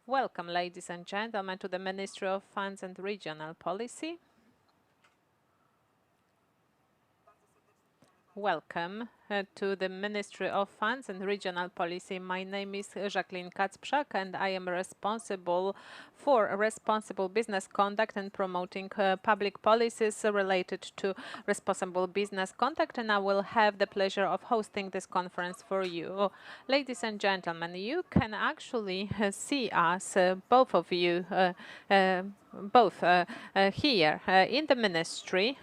Welcome, ladies and gentlemen, to the Ministry of Funds and Regional Policy. Welcome to the Ministry of Funds and Regional Policy. My name is Jacqueline Kacprzak, and I am responsible for responsible business conduct and promoting public policies related to responsible business conduct, and I will have the pleasure of hosting this conference for you. Ladies and gentlemen, you can actually see us, both of you, here in the ministry.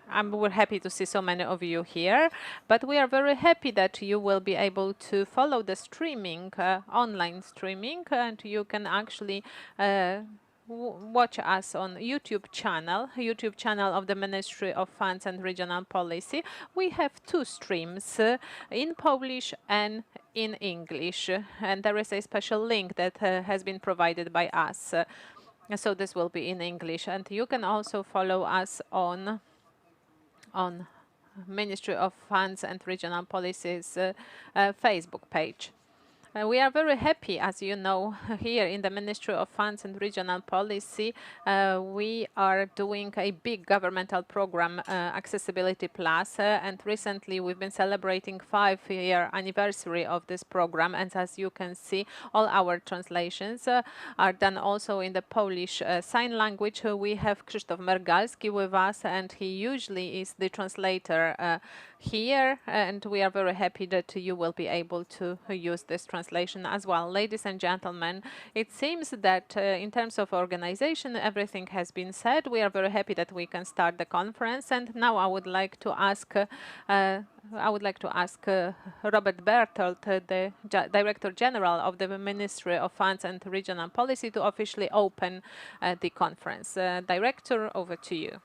We're happy to see so many of you here, but we are very happy that you will be able to follow the streaming, online streaming, and you can actually watch us on YouTube channel of the Ministry of Funds and Regional Policy. We have two streams, in Polish and in English, and there is a special link that has been provided by us. So this will be in English, and you can also follow us on Ministry of Funds and Regional Policies Facebook page. We are very happy, as you know, here in the Ministry of Funds and Regional Policy, we are doing a big governmental program, Accessibility Plus, and recently we've been celebrating 5-year anniversary of this program, and as you can see, all our translations are done also in the Polish sign language. We have Krzysztof Mergalski with us, and he usually is the translator here, and we are very happy that you will be able to use this translation as well. Ladies and gentlemen, it seems that in terms of organization, everything has been said. We are very happy that we can start the conference, and now I would like to ask Robert Bertolt, the Director General of the Ministry of Funds and Regional Policy, to officially open the conference. Director, over to you.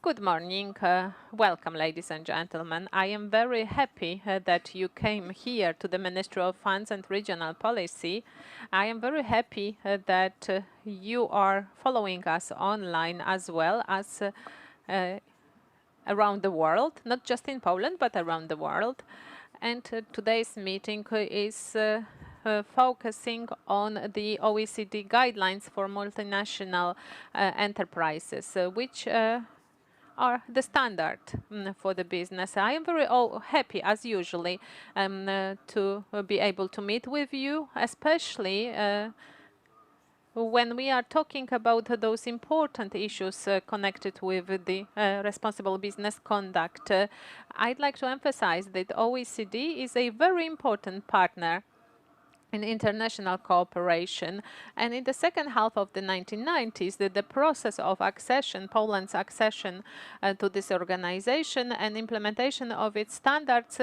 Good morning. Welcome, ladies and gentlemen. I am very happy that you came here to the Ministry of Funds and Regional Policy. I am very happy that you are following us online as well as around the world, not just in Poland, but around the world. And today's meeting is focusing on the OECD guidelines for multinational enterprises, which are the standard for the business. I am very happy, as usually, to be able to meet with you, especially when we are talking about those important issues connected with the responsible business conduct. I'd like to emphasize that OECD is a very important partner in international cooperation, and in the second half of the 1990s, the process of accession, Poland's accession to this organization and implementation of its standards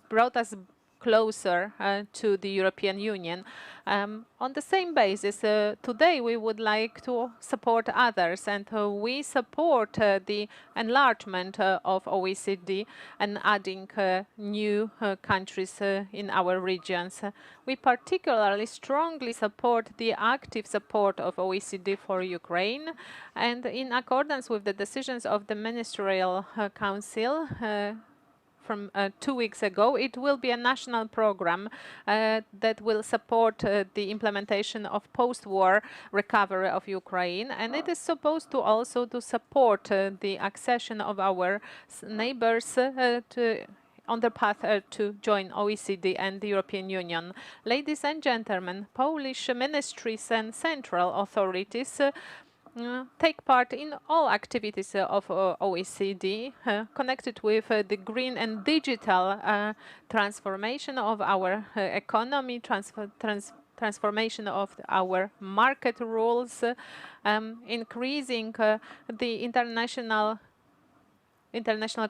brought us closer to the European Union. On the same basis, today we would like to support others, and we support the enlargement of OECD and adding new countries in our regions. We particularly strongly support the active support of OECD for Ukraine, and in accordance with the decisions of the Ministerial Council, from 2 weeks ago, it will be a national program that will support the implementation of post-war recovery of Ukraine, and it is supposed to also to support the accession of our neighbors on the path to join OECD and the European Union. Ladies and gentlemen, Polish ministries and central authorities take part in all activities of OECD connected with the green and digital transformation of our economy, transformation of our market rules, increasing the international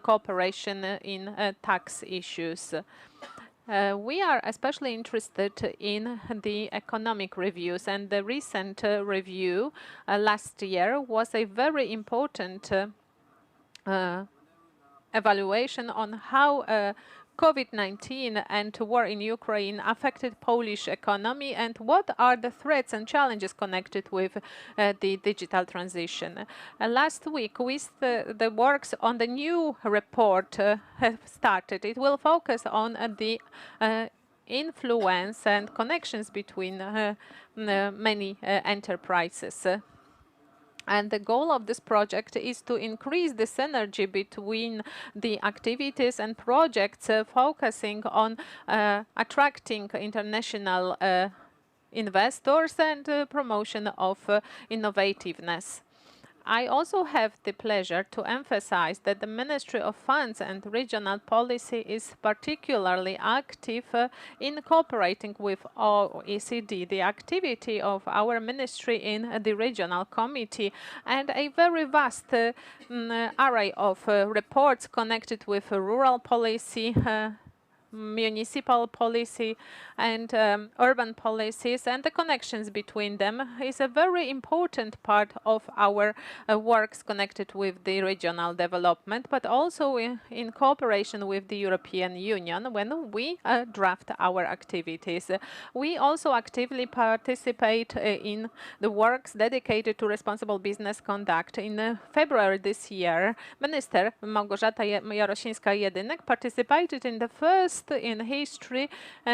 cooperation in tax issues. We are especially interested in the economic reviews, and the recent review last year was a very important evaluation on how COVID-19 and war in Ukraine affected Polish economy, and what are the threats and challenges connected with the digital transition? Last week, the works on the new report have started. It will focus on the influence and connections between many enterprises. And the goal of this project is to increase the synergy between the activities and projects focusing on attracting international investors and promotion of innovativeness. I also have the pleasure to emphasize that the Ministry of Funds and Regional Policy is particularly active in cooperating with OECD, the activity of our ministry in the Regional Committee, and a very vast array of reports connected with rural policy, municipal policy and urban policies, and the connections between them is a very important part of our works connected with the regional development, but also in cooperation with the European Union when we draft our activities. We also actively participate in the works dedicated to responsible business conduct. In February this year, Minister Małgorzata Jarosińska-Jedynek participated in the first in history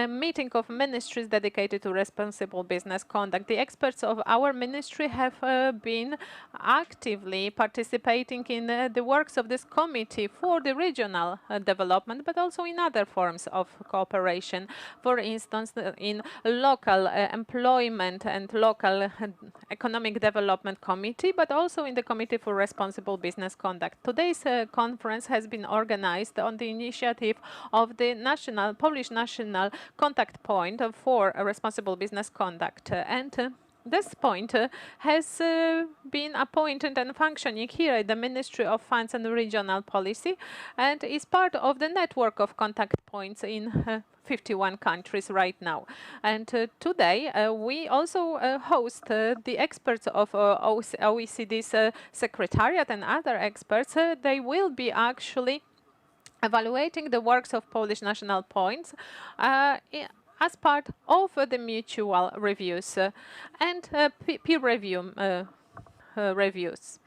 meeting of ministries dedicated to responsible business conduct. The experts of our ministry have been actively participating in the works of this committee for the regional development, but also in other forms of cooperation. For instance, in local employment and local economic development committee, but also in the Committee for Responsible Business Conduct. Today's conference has been organized on the initiative of the Polish National Contact Point for Responsible Business Conduct. And this point has been appointed and functioning here at the Ministry of Finance and Regional Policy, and is part of the network of contact points in 51 countries right now. And today we also host the experts of OECD's Secretariat and other experts. They will be actually evaluating the works of Polish national points as part of the mutual reviews and peer review reviews.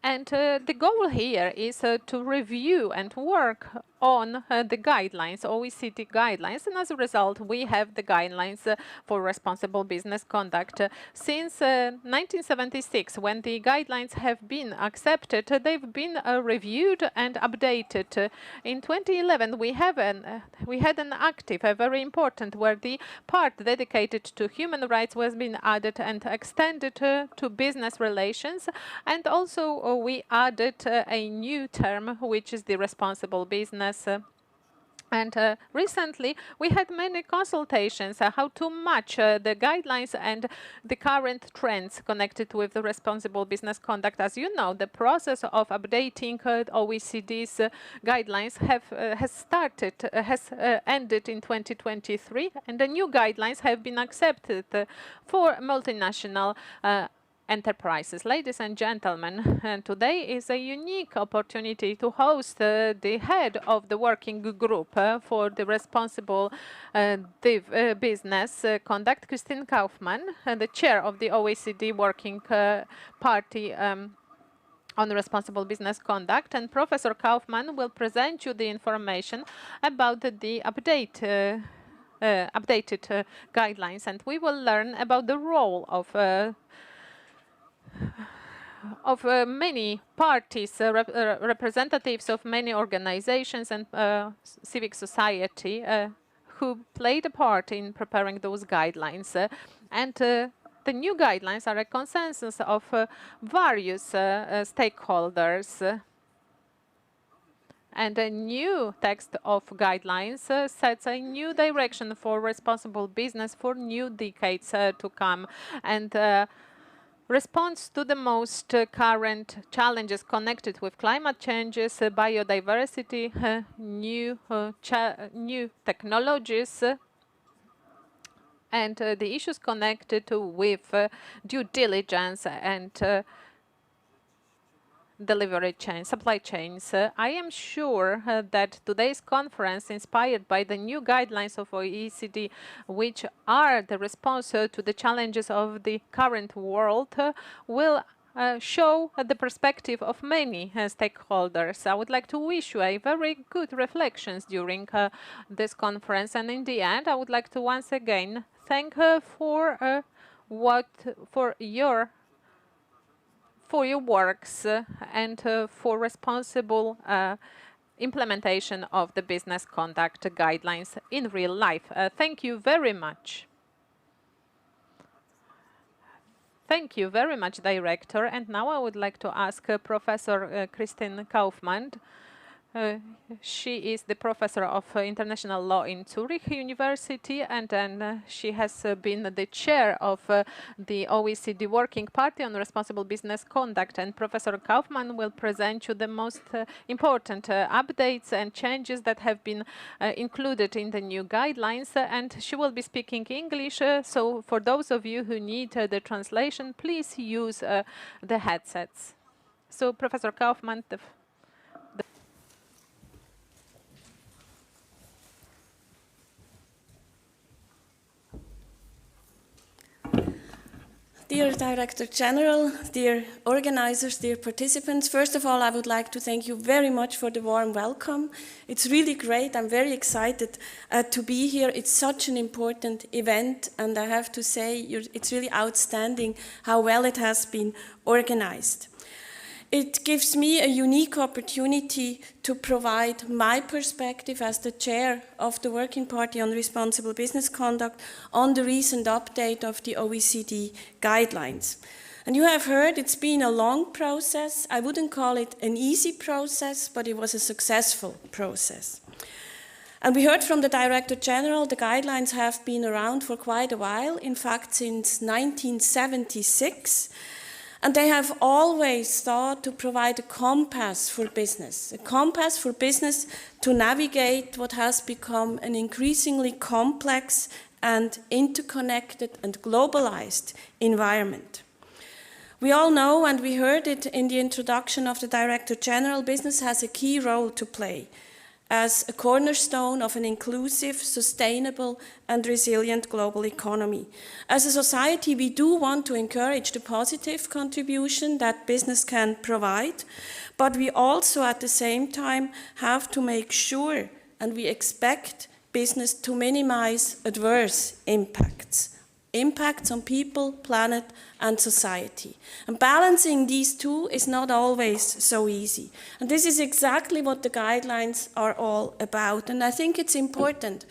And the goal here is to review and work on the guidelines, OECD guidelines, and as a result we have the guidelines for responsible business conduct. Since 1976, when the guidelines have been accepted, they've been reviewed and updated. In 2011 we had an active, very important, where the part dedicated to human rights was being added and extended to business relations, and also we added a new term, which is the responsible business. And recently we had many consultations how to match the guidelines and the current trends connected with the responsible business conduct. As you know, the process of updating OECD's guidelines has ended in 2023, and the new guidelines have been accepted for multinational enterprises. Ladies and gentlemen, today is a unique opportunity to host the head of the working group for the responsible business conduct, Christine Kaufmann, the chair of the OECD Working Party on responsible business conduct. And Professor Kaufmann will present you the information about the updated guidelines, and we will learn about the role of many parties, representatives of many organizations and civic society who played a part in preparing those guidelines. And the new guidelines are a consensus of various stakeholders. And a new text of guidelines sets a new direction for responsible business for new decades to come, and responds to the most current challenges connected with climate changes, biodiversity, new technologies, and the issues connected with due diligence and delivery chain, supply chains. I am sure that today's conference, inspired by the new guidelines of OECD, which are the response to the challenges of the current world, will show the perspective of many stakeholders. I would like to wish you a very good reflections during this conference, and in the end, I would like to once again thank for your works and for responsible implementation of the business conduct guidelines in real life. Thank you very much. Thank you very much, Director. And now I would like to ask Professor Christine Kaufmann. She is the professor of international law in Zurich University, and then she has been the chair of the OECD Working Party on Responsible Business Conduct. And Professor Kaufmann will present you the most important updates and changes that have been included in the new guidelines. And she will be speaking English, so for those of you who need the translation, please use the headsets. So, Professor Kaufmann, Dear Director General, dear organizers, dear participants, first of all, I would like to thank you very much for the warm welcome. It's really great. I'm very excited to be here. It's such an important event, and I have to say it's really outstanding how well it has been organized. It gives me a unique opportunity to provide my perspective as the chair of the Working Party on Responsible Business Conduct on the recent update of the OECD guidelines. And you have heard it's been a long process. I wouldn't call it an easy process, but it was a successful process. And we heard from the Director General, the guidelines have been around for quite a while, in fact since 1976. And they have always thought to provide a compass for business to navigate what has become an increasingly complex and interconnected and globalized environment. We all know, and we heard it in the introduction of the Director General, business has a key role to play as a cornerstone of an inclusive, sustainable, and resilient global economy. As a society, we do want to encourage the positive contribution that business can provide, but we also at the same time have to make sure, and we expect business to minimize adverse impacts on people, planet, and society. And balancing these two is not always so easy. And this is exactly what the guidelines are all about. And I think it's important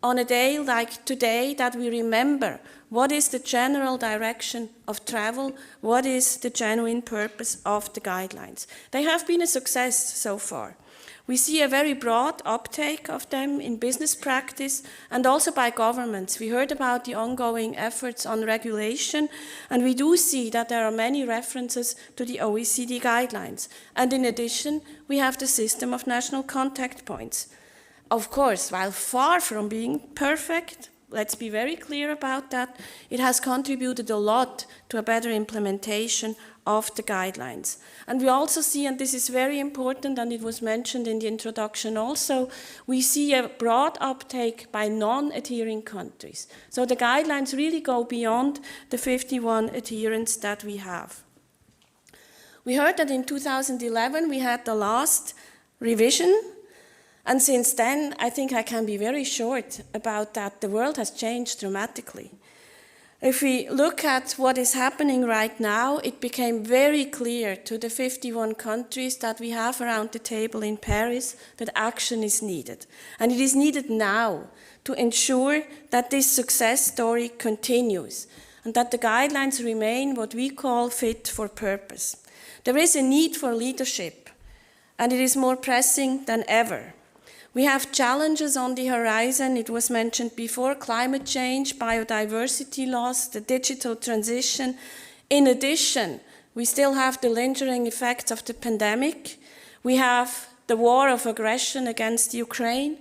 on a day like today that we remember what is the general direction of travel, what is the genuine purpose of the guidelines. They have been a success so far. We see a very broad uptake of them in business practice and also by governments. We heard about the ongoing efforts on regulation, and we do see that there are many references to the OECD guidelines. And in addition, we have the system of national contact points. Of course, while far from being perfect, let's be very clear about that, it has contributed a lot to a better implementation of the guidelines. And we also see, and this is very important, and it was mentioned in the introduction also, we see a broad uptake by non-adhering countries. So the guidelines really go beyond the 51 adherents that we have. We heard that in 2011 we had the last revision, and since then I think I can be very short about that. The world has changed dramatically. If we look at what is happening right now, it became very clear to the 51 countries that we have around the table in Paris that action is needed. And it is needed now to ensure that this success story continues and that the guidelines remain what we call fit for purpose. There is a need for leadership, and it is more pressing than ever. We have challenges on the horizon. It was mentioned before: climate change, biodiversity loss, the digital transition. In addition, we still have the lingering effects of the pandemic. We have the war of aggression against Ukraine,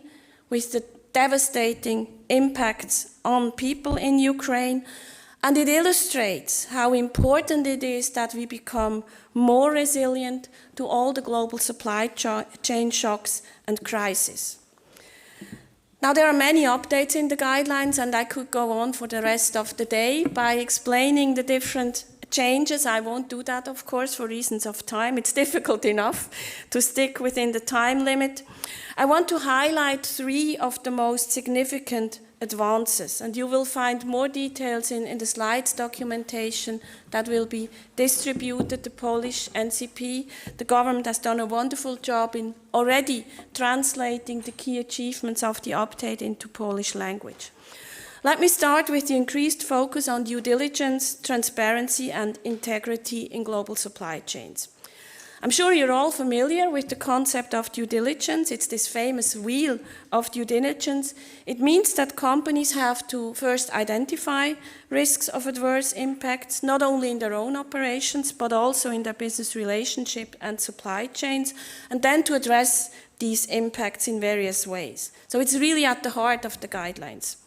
with the devastating impacts on people in Ukraine. And it illustrates how important it is that we become more resilient to all the global supply chain shocks and crises. Now, there are many updates in the guidelines, and I could go on for the rest of the day by explaining the different changes. I won't do that, of course, for reasons of time. It's difficult enough to stick within the time limit. I want to highlight 3 of the most significant advances, and you will find more details in the slides documentation that will be distributed. The Polish NCP, the government has done a wonderful job in already translating the key achievements of the update into Polish language. Let me start with the increased focus on due diligence, transparency, and integrity in global supply chains. I'm sure you're all familiar with the concept of due diligence. It's this famous wheel of due diligence. It means that companies have to first identify risks of adverse impacts, not only in their own operations, but also in their business relationship and supply chains, and then to address these impacts in various ways. So it's really at the heart of the guidelines.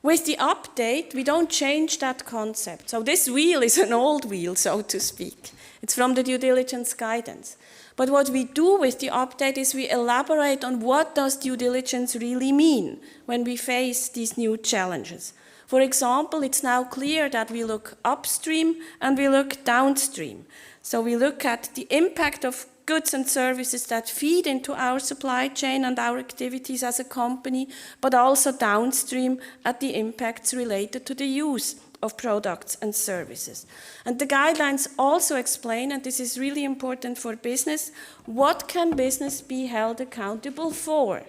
With the update, we don't change that concept. So this wheel is an old wheel, so to speak. It's from the due diligence guidance. But what we do with the update is we elaborate on what does due diligence really mean when we face these new challenges. For example, it's now clear that we look upstream and we look downstream. So we look at the impact of goods and services that feed into our supply chain and our activities as a company, but also downstream at the impacts related to the use of products and services. And the guidelines also explain, and this is really important for business, what can business be held accountable for?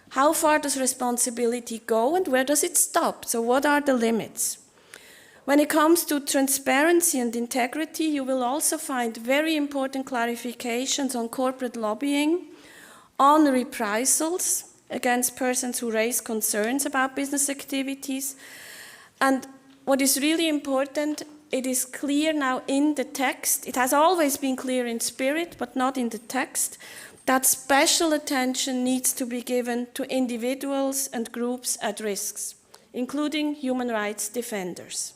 How far does responsibility go and where does it stop? So what are the limits? When it comes to transparency and integrity, you will also find very important clarifications on corporate lobbying, on reprisals against persons who raise concerns about business activities. And what is really important, it is clear now in the text, it has always been clear in spirit, but not in the text, that special attention needs to be given to individuals and groups at risks, including human rights defenders.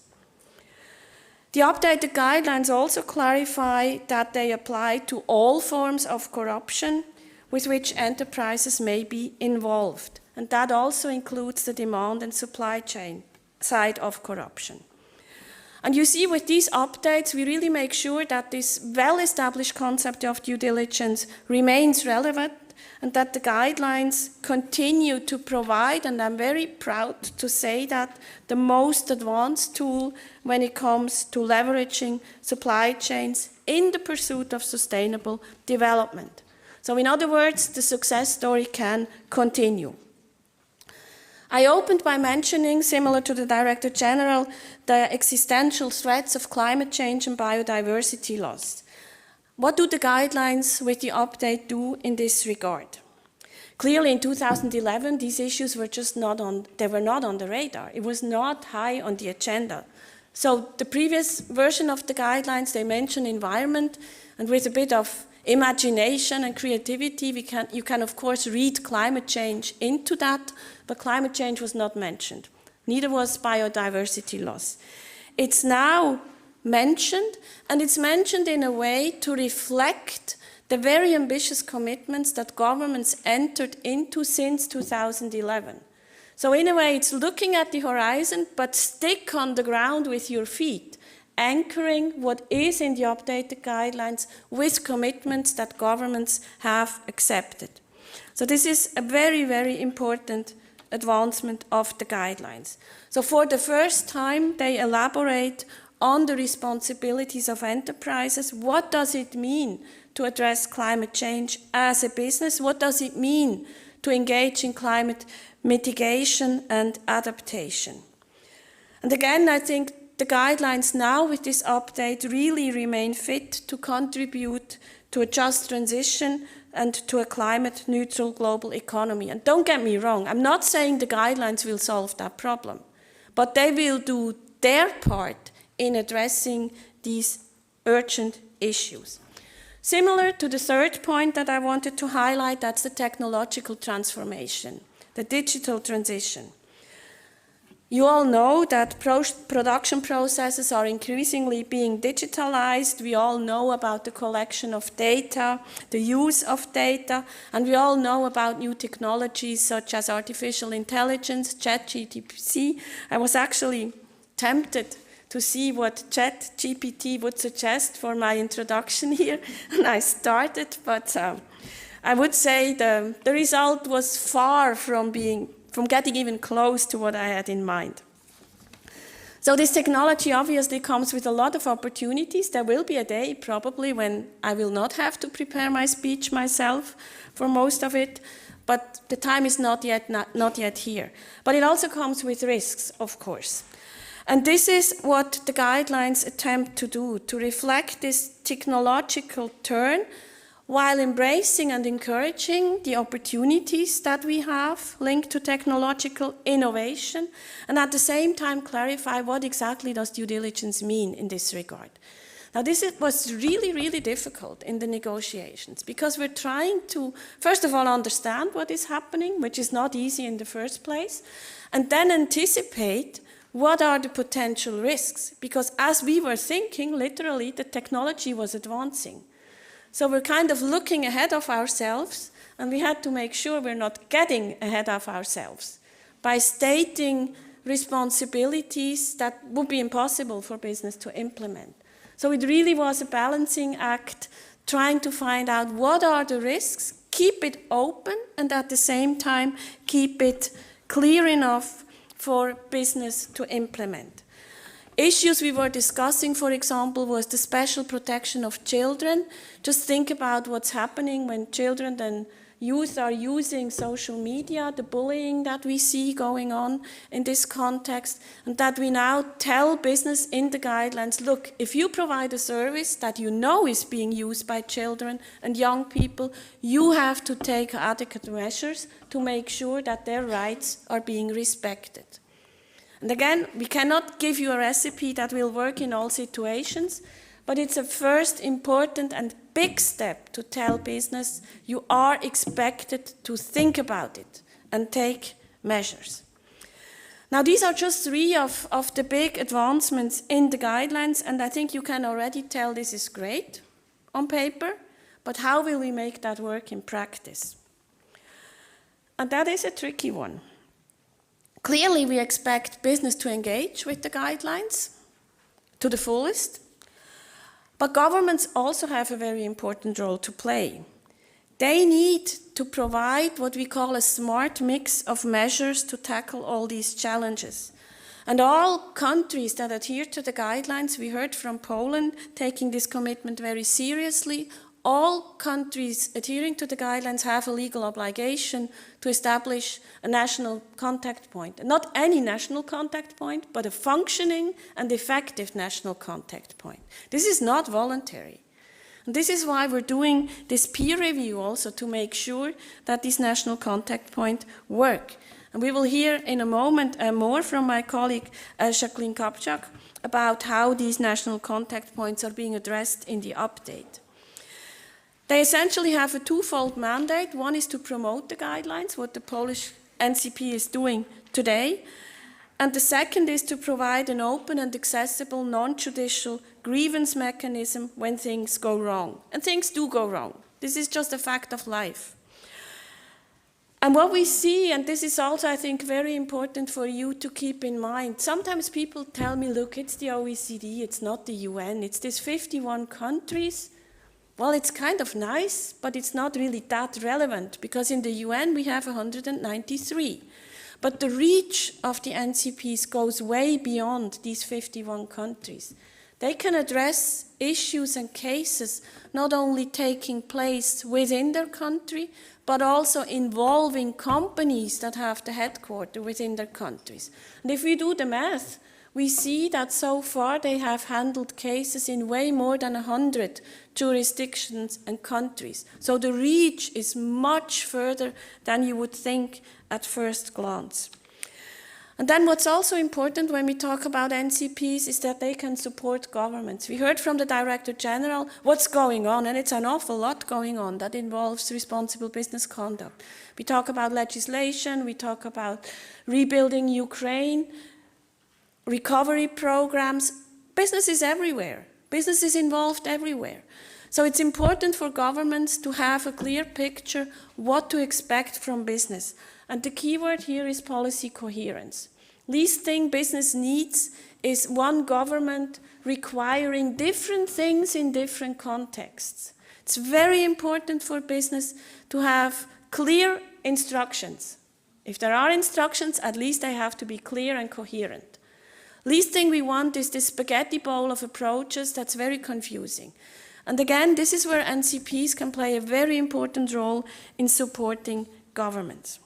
The updated guidelines also clarify that they apply to all forms of corruption with which enterprises may be involved, and that also includes the demand and supply chain side of corruption. And you see, with these updates, we really make sure that this well-established concept of due diligence remains relevant and that the guidelines continue to provide, and I'm very proud to say that, the most advanced tool when it comes to leveraging supply chains in the pursuit of sustainable development. So in other words, the success story can continue. I opened by mentioning, similar to the Director General, the existential threats of climate change and biodiversity loss. What do the guidelines with the update do in this regard? Clearly in 2011, these issues were just not on the radar. It was not high on the agenda. So the previous version of the guidelines, they mention environment, and with a bit of imagination and creativity, you can of course read climate change into that, but climate change was not mentioned. Neither was biodiversity loss. It's now mentioned, and it's mentioned in a way to reflect the very ambitious commitments that governments entered into since 2011. So in a way, it's looking at the horizon, but stick on the ground with your feet, anchoring what is in the updated guidelines with commitments that governments have accepted. So this is a very, very important advancement of the guidelines. So for the first time, they elaborate on the responsibilities of enterprises. What does it mean to address climate change as a business? What does it mean to engage in climate mitigation and adaptation? And again, I think the guidelines now with this update really remain fit to contribute to a just transition and to a climate neutral global economy. And don't get me wrong, I'm not saying the guidelines will solve that problem, but they will do their part in addressing these urgent issues. Similar to the third point that I wanted to highlight, that's the technological transformation, the digital transition. You all know that production processes are increasingly being digitalized. We all know about the collection of data, the use of data, and we all know about new technologies such as artificial intelligence, ChatGPT. I was actually tempted to see what ChatGPT would suggest for my introduction here, and I started, but I would say the result was far from getting even close to what I had in mind. So this technology obviously comes with a lot of opportunities. There will be a day probably when I will not have to prepare my speech myself for most of it, but the time is not yet here. But it also comes with risks, of course. And this is what the guidelines attempt to do, to reflect this technological turn while embracing and encouraging the opportunities that we have linked to technological innovation, and at the same time clarify what exactly does due diligence mean in this regard. Now this was really, really difficult in the negotiations because we're trying to, first of all, understand what is happening, which is not easy in the first place, and then anticipate what are the potential risks, because as we were thinking, literally, the technology was advancing. So we're kind of looking ahead of ourselves, and we had to make sure we're not getting ahead of ourselves by stating responsibilities that would be impossible for business to implement. So it really was a balancing act, trying to find out what are the risks, keep it open, and at the same time keep it clear enough for business to implement. Issues we were discussing, for example, was the special protection of children. Just think about what's happening when children and youth are using social media, the bullying that we see going on in this context, and that we now tell business in the guidelines, look, if you provide a service that you know is being used by children and young people, you have to take adequate measures to make sure that their rights are being respected. And again, we cannot give you a recipe that will work in all situations, but it's a first important and big step to tell business you are expected to think about it and take measures. Now, these are just three of the big advancements in the guidelines, and I think you can already tell this is great on paper, but how will we make that work in practice? And that is a tricky one. Clearly, we expect business to engage with the guidelines to the fullest, but governments also have a very important role to play. They need to provide what we call a smart mix of measures to tackle all these challenges. And all countries that adhere to the guidelines, we heard from Poland taking this commitment very seriously. All countries adhering to the guidelines have a legal obligation to establish a national contact point. Not any national contact point, but a functioning and effective national contact point. This is not voluntary. And this is why we're doing this peer review also, to make sure that these national contact points work. And we will hear in a moment more from my colleague Jacqueline Kapczak about how these national contact points are being addressed in the update. They essentially have a twofold mandate. One is to promote the guidelines, what the Polish NCP is doing today. And the second is to provide an open and accessible non-judicial grievance mechanism when things go wrong. And things do go wrong. This is just a fact of life. And what we see, and this is also, I think, very important for you to keep in mind, sometimes people tell me, look, it's the OECD, it's not the UN, it's these 51 countries. Well, it's kind of nice, but it's not really that relevant, because in the UN we have 193. But the reach of the NCPs goes way beyond these 51 countries. They can address issues and cases not only taking place within their country, but also involving companies that have the headquarters within their countries. And if we do the math, we see that so far they have handled cases in way more than 100 jurisdictions and countries. So the reach is much further than you would think at first glance. And then what's also important when we talk about NCPs is that they can support governments. We heard from the Director General what's going on, and it's an awful lot going on that involves responsible business conduct. We talk about legislation, we talk about rebuilding Ukraine, recovery programs. Business is everywhere. Business is involved everywhere. So it's important for governments to have a clear picture what to expect from business. And the key word here is policy coherence. Least thing business needs is one government requiring different things in different contexts. It's very important for business to have clear instructions. If there are instructions, at least they have to be clear and coherent. Least thing we want is this spaghetti bowl of approaches that's very confusing. And again, this is where NCPs can play a very important role in supporting governments.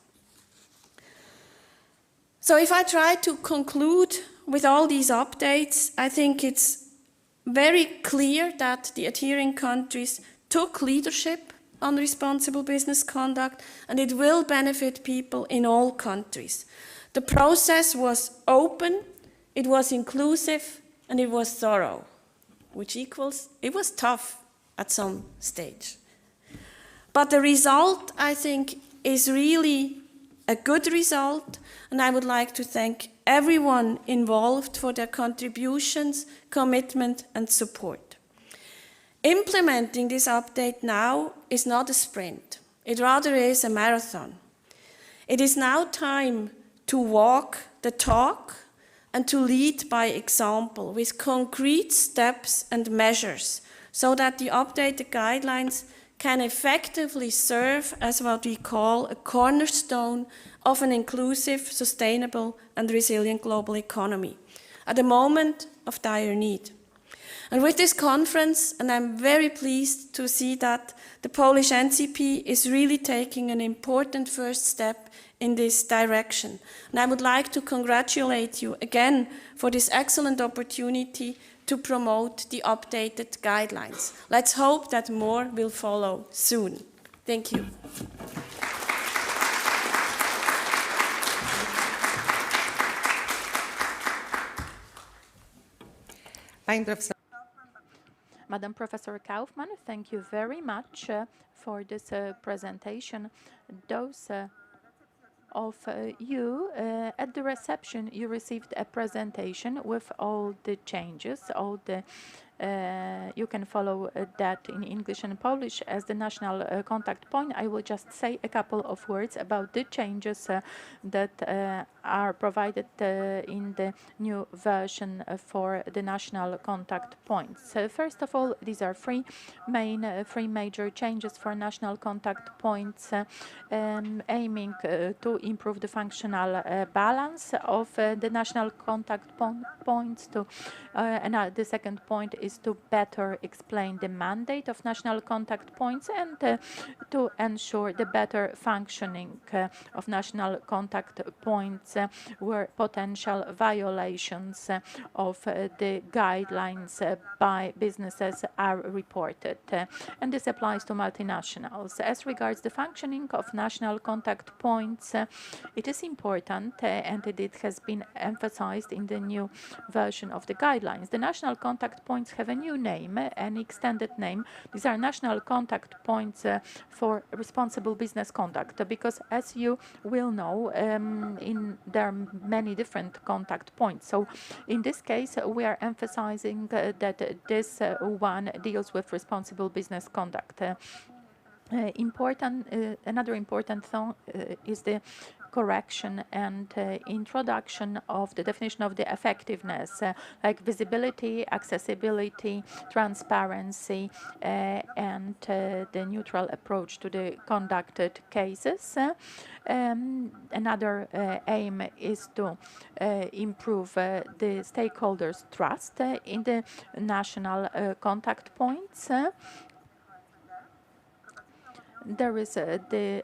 So if I try to conclude with all these updates, I think it's very clear that the adhering countries took leadership on responsible business conduct, and it will benefit people in all countries. The process was open, it was inclusive, and it was thorough, which equals it was tough at some stage. But the result, I think, is really a good result, and I would like to thank everyone involved for their contributions, commitment, and support. Implementing this update now is not a sprint. It rather is a marathon. It is now time to walk the talk and to lead by example with concrete steps and measures so that the updated guidelines can effectively serve as what we call a cornerstone of an inclusive, sustainable, and resilient global economy at a moment of dire need. And with this conference, and I'm very pleased to see that the Polish NCP is really taking an important first step in this direction. And I would like to congratulate you again for this excellent opportunity to promote the updated guidelines. Let's hope that more will follow soon. Thank you. Madam Professor Kaufmann, thank you very much for this presentation. Those of you at the reception, you received a presentation with all the changes, all the you can follow that in English and Polish as the national contact point. I will just say a couple of words about the changes that are provided in the new version for the national contact points. First of all, these are three major changes for national contact points, aiming to improve the functional balance of the national contact points. And the second point is to better explain the mandate of national contact points and to ensure the better functioning of national contact points where potential violations of the guidelines by businesses are reported. And this applies to multinationals. As regards the functioning of national contact points, it is important and it has been emphasized in the new version of the guidelines. The national contact points have a new name, an extended name. These are national contact points for responsible business conduct, because as you will know, there are many different contact points. So in this case, we are emphasizing that this one deals with responsible business conduct. Another important thing is the correction and introduction of the definition of the effectiveness, like visibility, accessibility, transparency, and the neutral approach to the conducted cases. Another aim is to improve the stakeholders' trust in the national contact points. There is the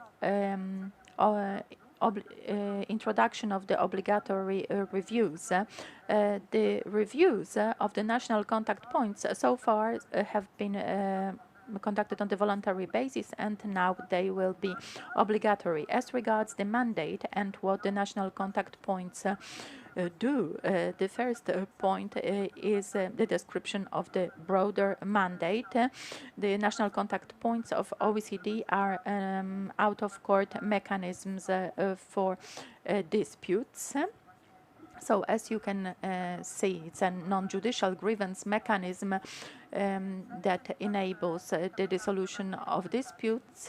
introduction of the obligatory reviews. The reviews of the national contact points so far have been conducted on the voluntary basis, and now they will be obligatory. As regards the mandate and what the national contact points do. The first point is the description of the broader mandate. The national contact points of OECD are out-of-court mechanisms for disputes. So as you can see, it's a non-judicial grievance mechanism that enables the dissolution of disputes.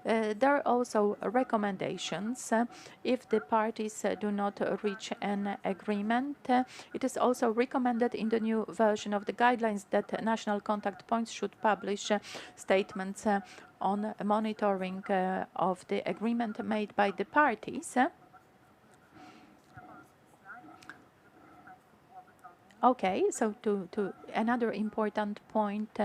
There are also recommendations. If the parties do not reach an agreement, it is also recommended in the new version of the guidelines that national contact points should publish statements on monitoring of the agreement made by the parties. Okay, so to another important point,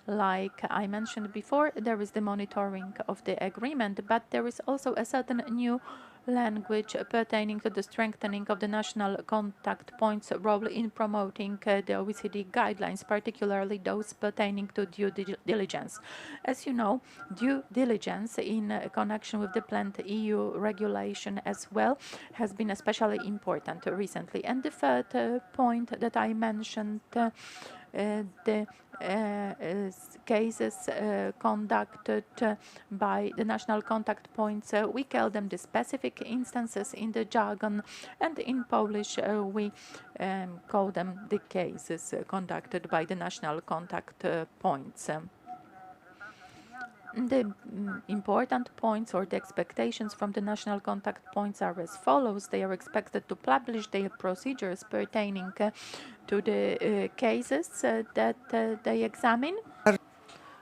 like I mentioned before, there is the monitoring of the agreement, but there is also a certain new language pertaining to the strengthening of the national contact points role in promoting the OECD guidelines, particularly those pertaining to due diligence. As you know, due diligence in connection with the planned EU regulation as well has been especially important recently. And the third point that I mentioned, the cases conducted by the national contact points. We call them the specific instances in the jargon, and in Polish we call them the cases conducted by the national contact points. The important points or the expectations from the national contact points are as follows. They are expected to publish their procedures pertaining to the cases that they examine.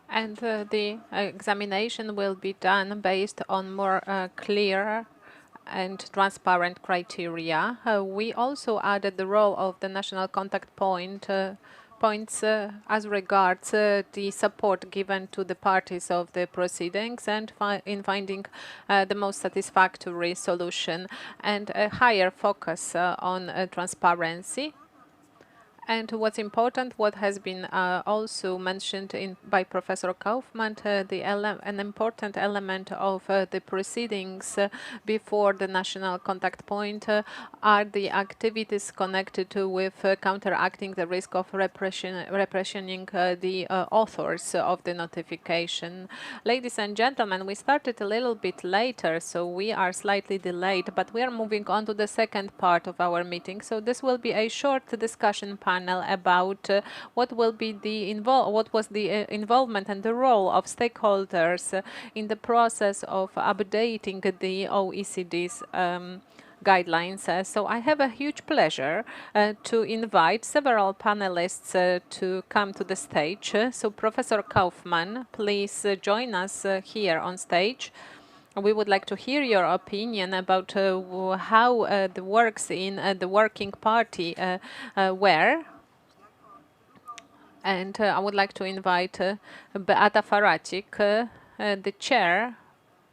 And the examination will be done based on more clear and transparent criteria. We also added the role of the national contact points as regards the support given to the parties of the proceedings and in finding the most satisfactory solution, and a higher focus on transparency. And what's important, what has been also mentioned by Professor Kaufmann, an important element of the proceedings before the national contact point are the activities connected with counteracting the risk of repressioning the authors of the notification. Ladies and gentlemen, we started a little bit later, so we are slightly delayed, but we are moving on to the second part of our meeting. So this will be a short discussion panel about what was the involvement and the role of stakeholders in the process of updating the OECD's guidelines. So I have a huge pleasure to invite several panelists to come to the stage. So Professor Kaufmann, please join us here on stage. We would like to hear your opinion about how the works in the working party were. And I would like to invite Beata Faracik, the chair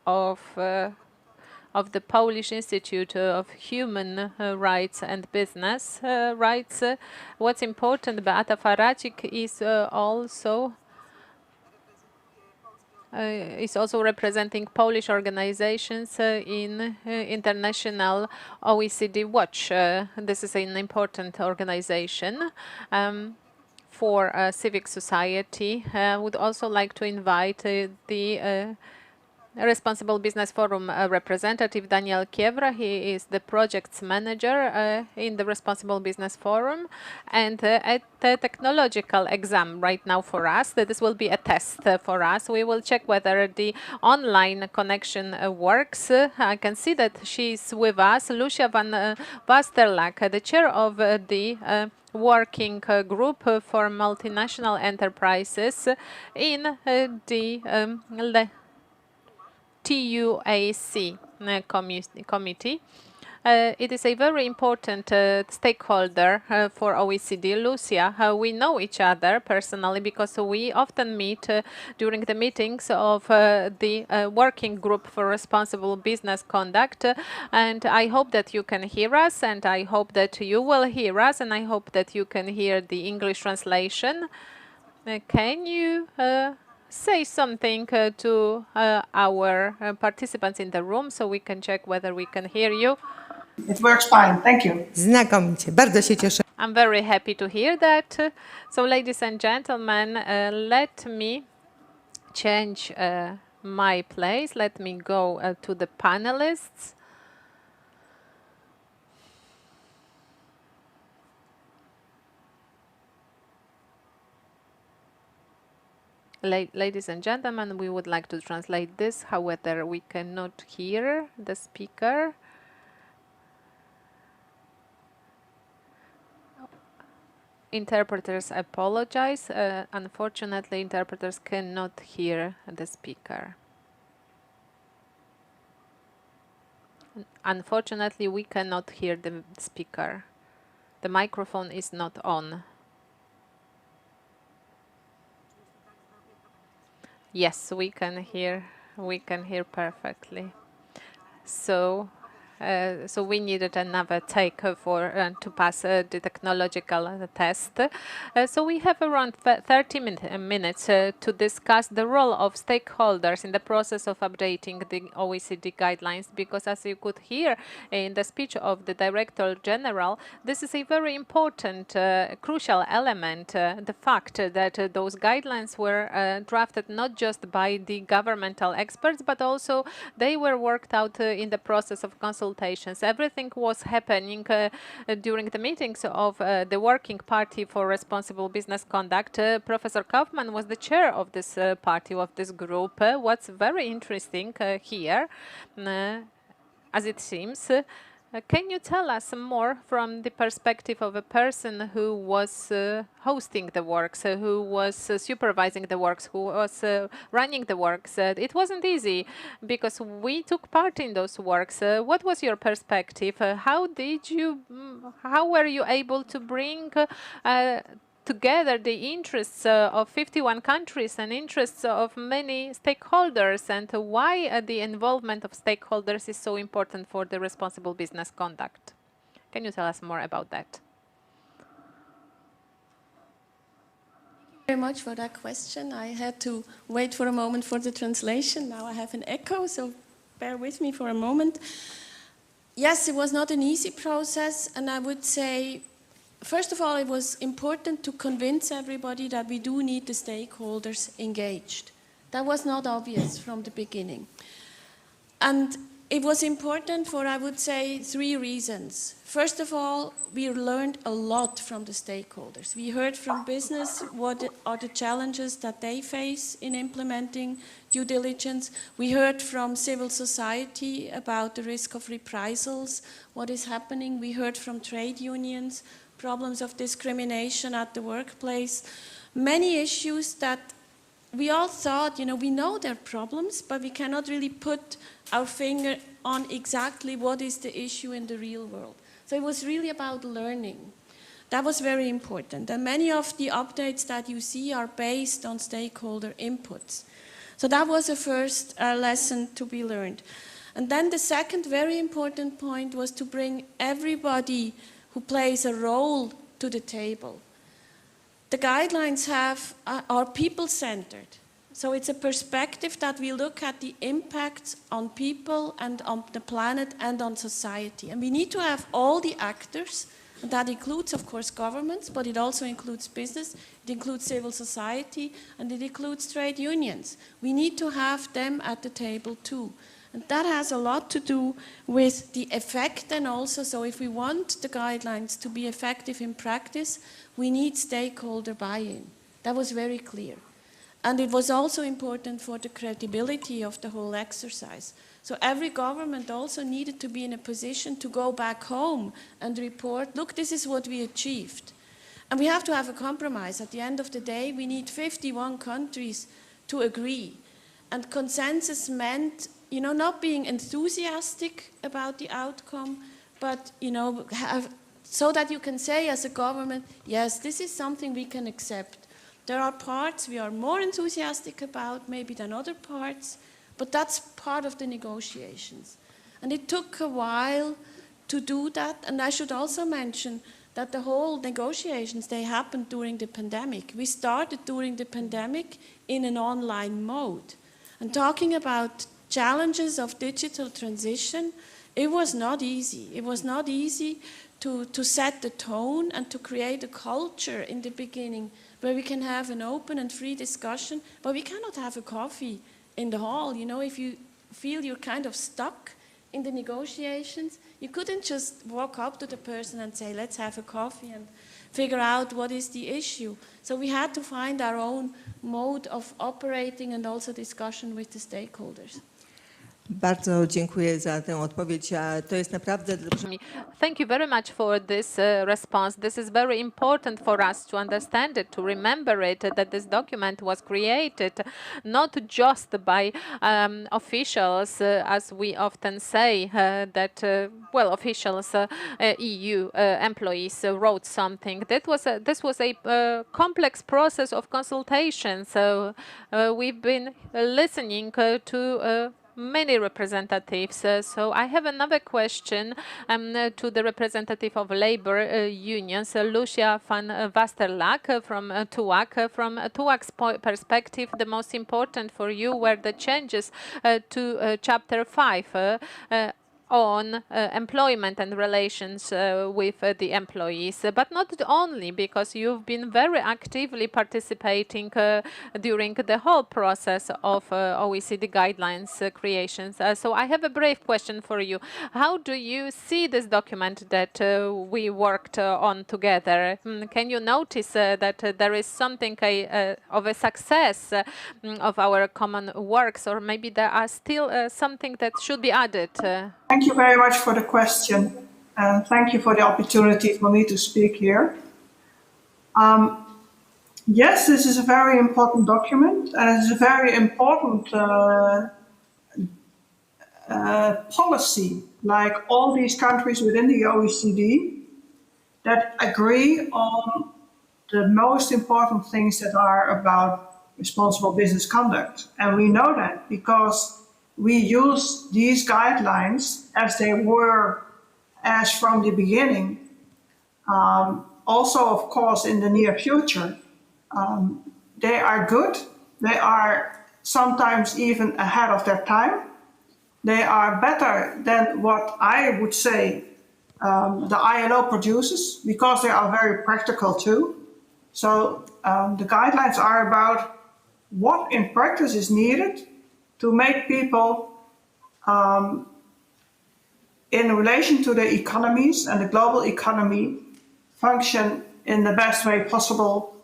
of the Polish Institute of Human Rights and Business Rights. What's important, Beata Faracik is also representing Polish organizations in International OECD Watch. This is an important organization for civic society. I would also like to invite the Responsible Business Forum representative Daniel Kiewra. He is the projects manager in the Responsible Business Forum, and at the technological exam right now for us. This will be a test for us. We will check whether the online connection works. I can see that she's with us, Lucia van Basterlak, the chair of the working group for multinational enterprises in the TUAC committee. It is a very important stakeholder for OECD. Lucia, we know each other personally because we often meet during the meetings of the working group for responsible business conduct. And I hope that you can hear us, and I hope that you will hear us, and I hope that you can hear the English translation. Can you say something to our participants in the room so we can check whether we can hear you? It works fine, thank you. Znakomicie, bardzo się cieszę. I'm very happy to hear that. So ladies and gentlemen, let me change my place. Let me go to the panelists. Ladies and gentlemen, we would like to translate this, however, we cannot hear the speaker. Interpreters apologize. Unfortunately, interpreters cannot hear the speaker. Unfortunately, we cannot hear the speaker. The microphone is not on. Yes, we can hear. We can hear perfectly. So we needed another take to pass the technological test. So we have around 30 minutes to discuss the role of stakeholders in the process of updating the OECD guidelines, because as you could hear in the speech of the Director General, this is a very important, crucial element, the fact that those guidelines were drafted not just by the governmental experts, but also they were worked out in the process of consultations. Everything was happening during the meetings of the Working Party for Responsible Business Conduct. Professor Kaufmann was the chair of this party, of this group. What's very interesting here, as it seems, can you tell us more from the perspective of a person who was hosting the works, who was supervising the works, who was running the works? It wasn't easy because we took part in those works. What was your perspective? How were you able to bring together the interests of 51 countries and interests of many stakeholders, and why the involvement of stakeholders is so important for the responsible business conduct? Can you tell us more about that? Very much for that question. I had to wait for a moment for the translation. Now I have an echo, so bear with me for a moment. Yes, it was not an easy process, and I would say, first of all, it was important to convince everybody that we do need the stakeholders engaged. That was not obvious from the beginning. And it was important for, I would say, 3 reasons. First of all, we learned a lot from the stakeholders. We heard from business what are the challenges that they face in implementing due diligence. We heard from civil society about the risk of reprisals, what is happening. We heard from trade unions, problems of discrimination at the workplace, many issues that we all thought, we know there are problems, but we cannot really put our finger on exactly what is the issue in the real world. So it was really about learning. That was very important. And many of the updates that you see are based on stakeholder inputs. So that was the first lesson to be learned. And then the second very important point was to bring everybody who plays a role to the table. The guidelines are people-centered. So it's a perspective that we look at the impacts on people and on the planet and on society. And we need to have all the actors, and that includes, of course, governments, but it also includes business, it includes civil society, and it includes trade unions. We need to have them at the table too. And that has a lot to do with the effect, and also, so if we want the guidelines to be effective in practice, we need stakeholder buy-in. That was very clear. And it was also important for the credibility of the whole exercise. So every government also needed to be in a position to go back home and report, look, this is what we achieved. And we have to have a compromise. At the end of the day, we need 51 countries to agree. And consensus meant, not being enthusiastic about the outcome, but, so that you can say as a government, yes, this is something we can accept. There are parts we are more enthusiastic about maybe than other parts, but that's part of the negotiations. And it took a while to do that. And I should also mention that the whole negotiations, they happened during the pandemic. We started during the pandemic in an online mode. And talking about challenges of digital transition, it was not easy. It was not easy to set the tone and to create a culture in the beginning where we can have an open and free discussion, but we cannot have a coffee in the hall. If you feel you're kind of stuck in the negotiations, you couldn't just walk up to the person and say, let's have a coffee and figure out what is the issue. So we had to find our own mode of operating and also discussion with the stakeholders. Bardzo dziękuję za tę odpowiedź. To jest naprawdę... Thank you very much for this response. This is very important for us to understand it, to remember it, that this document was created not just by officials, as we often say, that, well, officials, EU employees wrote something. This was a complex process of consultation. So we've been listening to many representatives. So I have another question to the representative of labor unions, Lucia van Vasterlack from TUAC. From TUAC's perspective, the most important for you were the changes to Chapter 5 on employment and relations with the employees, but not only, because you've been very actively participating during the whole process of OECD guidelines creations. So I have a brief question for you. How do you see this document that we worked on together? Can you notice that there is something of a success of our common works, or maybe there are still something that should be added? Thank you very much for the question, and thank you for the opportunity for me to speak here. Yes, this is a very important document, and it's a very important policy, like all these countries within the OECD that agree on the most important things that are about responsible business conduct. And we know that because we use these guidelines as they were as from the beginning. Also, of course, in the near future, they are good. They are sometimes even ahead of their time. They are better than what I would say the ILO produces, because they are very practical too. So the guidelines are about what in practice is needed to make people, in relation to the economies and the global economy, function in the best way possible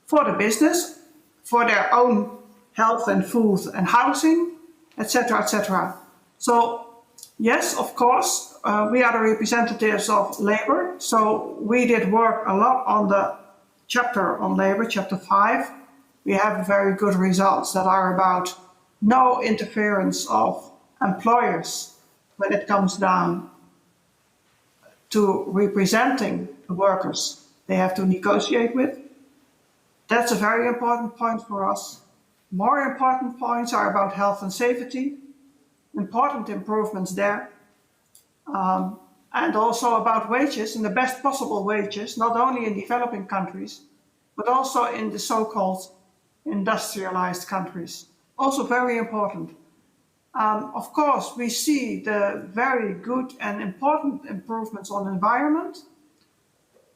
for the business, for their own health and food and housing, etc., etc. So yes, of course, we are the representatives of labor. So we did work a lot on the chapter on labor, chapter 5. We have very good results that are about no interference of employers when it comes down to representing the workers they have to negotiate with. That's a very important point for us. More important points are about health and safety, important improvements there, and also about wages, and the best possible wages, not only in developing countries, but also in the so-called industrialized countries. Also very important. Of course, we see the very good and important improvements on environment,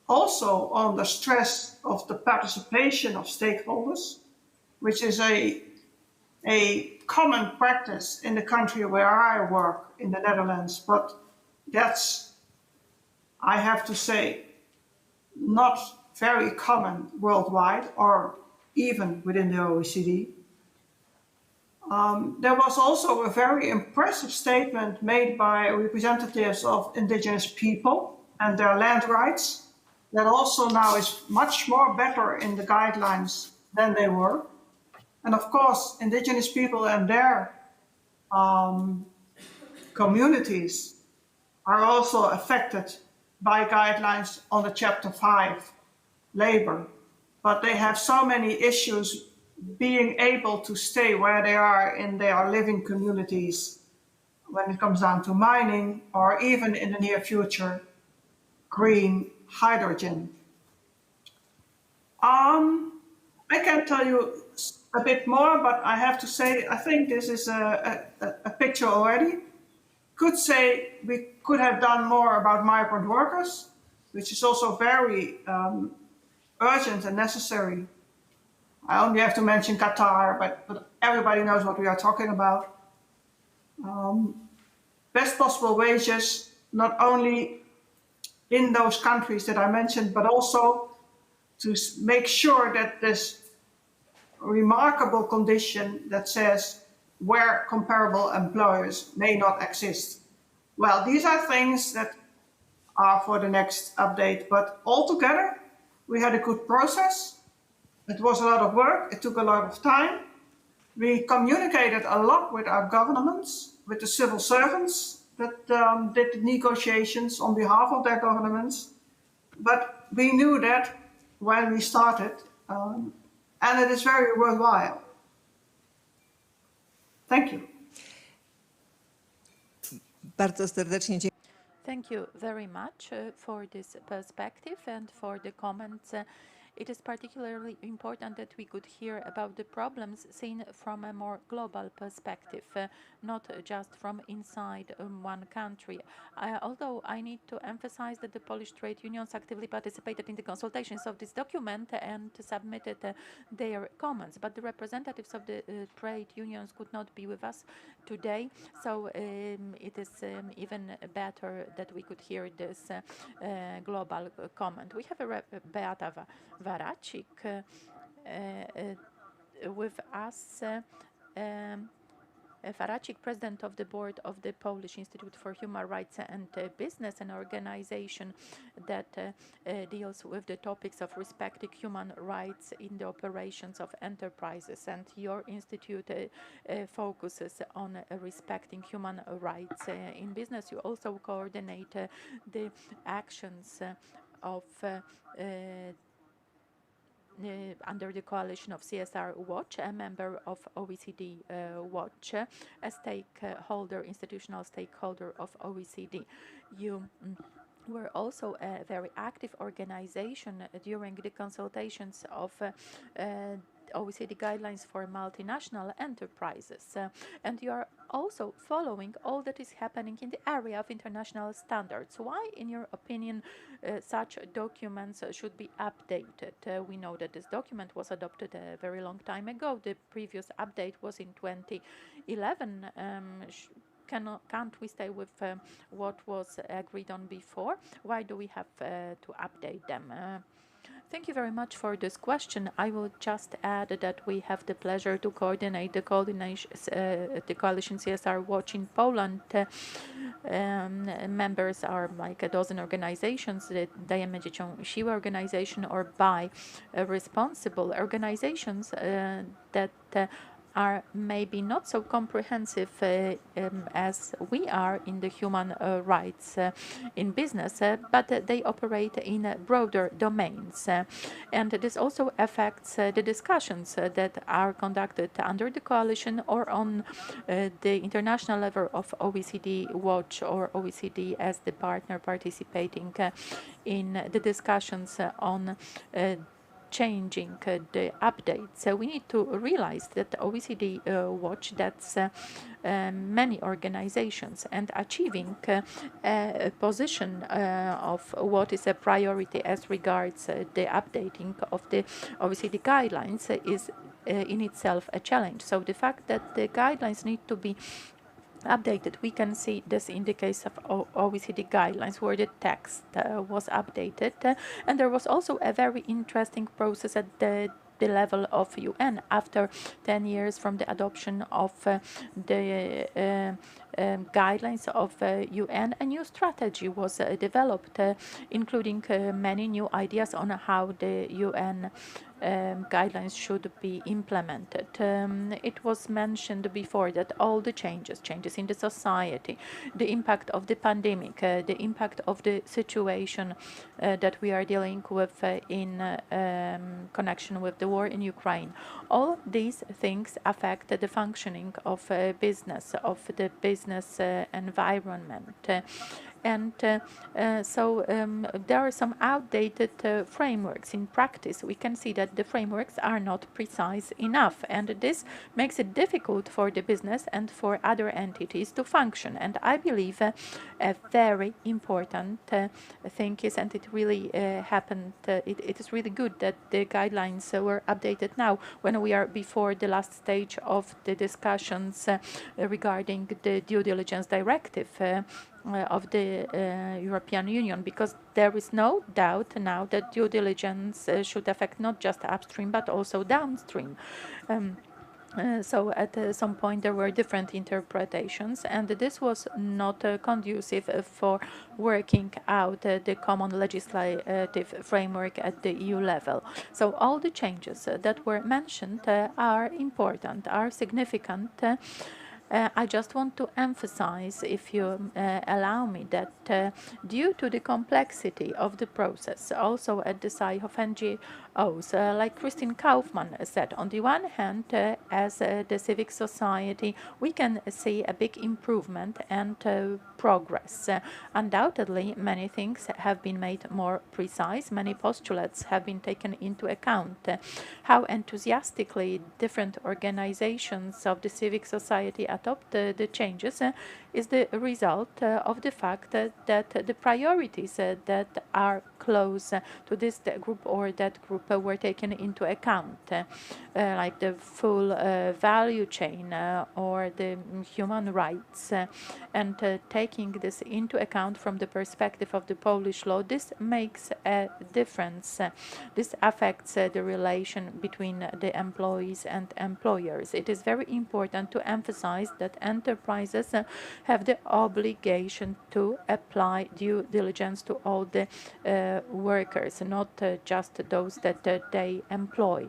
also on the stress of the participation of stakeholders, which is a common practice in the country where I work, in the Netherlands, but that's, I have to say, not very common worldwide or even within the OECD. There was also a very impressive statement made by representatives of indigenous people and their land rights that also now is much more better in the guidelines than they were. And of course, indigenous people and their communities are also affected by guidelines on the Chapter 5, labor. But they have so many issues being able to stay where they are in their living communities when it comes down to mining, or even in the near future, green hydrogen. I can tell you a bit more, but I have to say, I think this is a picture already. Could say we could have done more about migrant workers, which is also very urgent and necessary. I only have to mention Qatar, but everybody knows what we are talking about. Best possible wages, not only in those countries that I mentioned, but also to make sure that this remarkable condition that says where comparable employers may not exist. Well, these are things that are for the next update, but altogether, we had a good process. It was a lot of work, it took a lot of time. We communicated a lot with our governments, with the civil servants that did the negotiations on behalf of their governments. But we knew that when we started, and it is very worthwhile. Thank you. Bardzo serdecznie dziękuję. Thank you very much for this perspective and for the comments. It is particularly important that we could hear about the problems seen from a more global perspective, not just from inside one country. Although I need to emphasize that the Polish trade unions actively participated in the consultations of this document and submitted their comments, but the representatives of the trade unions could not be with us today, so it is even better that we could hear this global comment. We have Beata Waracik with us. Waracik, president of the board of the Polish Institute for Human Rights and Business, an organization that deals with the topics of respecting human rights in the operations of enterprises. And your institute focuses on respecting human rights in business. You also coordinate the actions of under the coalition of CSR Watch, a member of OECD Watch, a stakeholder, institutional stakeholder of OECD. You were also a very active organization during the consultations of OECD guidelines for multinational enterprises, and you are also following all that is happening in the area of international standards. Why, in your opinion, such documents should be updated? We know that this document was adopted a very long time ago. The previous update was in 2011. Can't we stay with what was agreed on before? Why do we have to update them? Thank you very much for this question. I will just add that we have the pleasure to coordinate the coalition CSR Watch in Poland. Members are like a dozen organizations, the Dajemy Dzieciom Siłę organization, or by responsible organizations that are maybe not so comprehensive as we are in the human rights in business, but they operate in broader domains. And this also affects the discussions that are conducted under the coalition or on the international level of OECD Watch or OECD as the partner participating in the discussions on changing the updates. So we need to realize that OECD Watch, that's many organizations, and achieving a position of what is a priority as regards the updating of the OECD guidelines is in itself a challenge. So the fact that the guidelines need to be updated, we can see this in the case of OECD guidelines, where the text was updated, and there was also a very interesting process at the level of UN after 10 years from the adoption of the guidelines of UN. A new strategy was developed, including many new ideas on how the UN guidelines should be implemented. It was mentioned before that all the changes in the society, the impact of the pandemic, the impact of the situation that we are dealing with in connection with the war in Ukraine, all these things affect the functioning of business, of the business environment. And so there are some outdated frameworks. In practice, we can see that the frameworks are not precise enough, and this makes it difficult for the business and for other entities to function. And I believe a very important thing is, and it really happened, it is really good that the guidelines were updated now when we are before the last stage of the discussions regarding the due diligence directive. of the European Union, because there is no doubt now that due diligence should affect not just upstream but also downstream. Um, so at some point there were different interpretations, and this was not conducive for working out the common legislative framework at the EU level. So all the changes that were mentioned are important, are significant. I just want to emphasize, if you allow me, that due to the complexity of the process, also at the side of NGOs, like Christine Kaufmann said, on the one hand, as the civic society, we can see a big improvement and progress. Undoubtedly, many things have been made more precise, many postulates have been taken into account. How enthusiastically different organizations of the civic society adopt the changes is the result of the fact that the priorities that are close to this group or that group were taken into account, like the full value chain or the human rights. And taking this into account from the perspective of the Polish law, this makes a difference. This affects the relation between the employees and employers. It is very important to emphasize that enterprises have the obligation to apply due diligence to all the workers, not just those that they employ.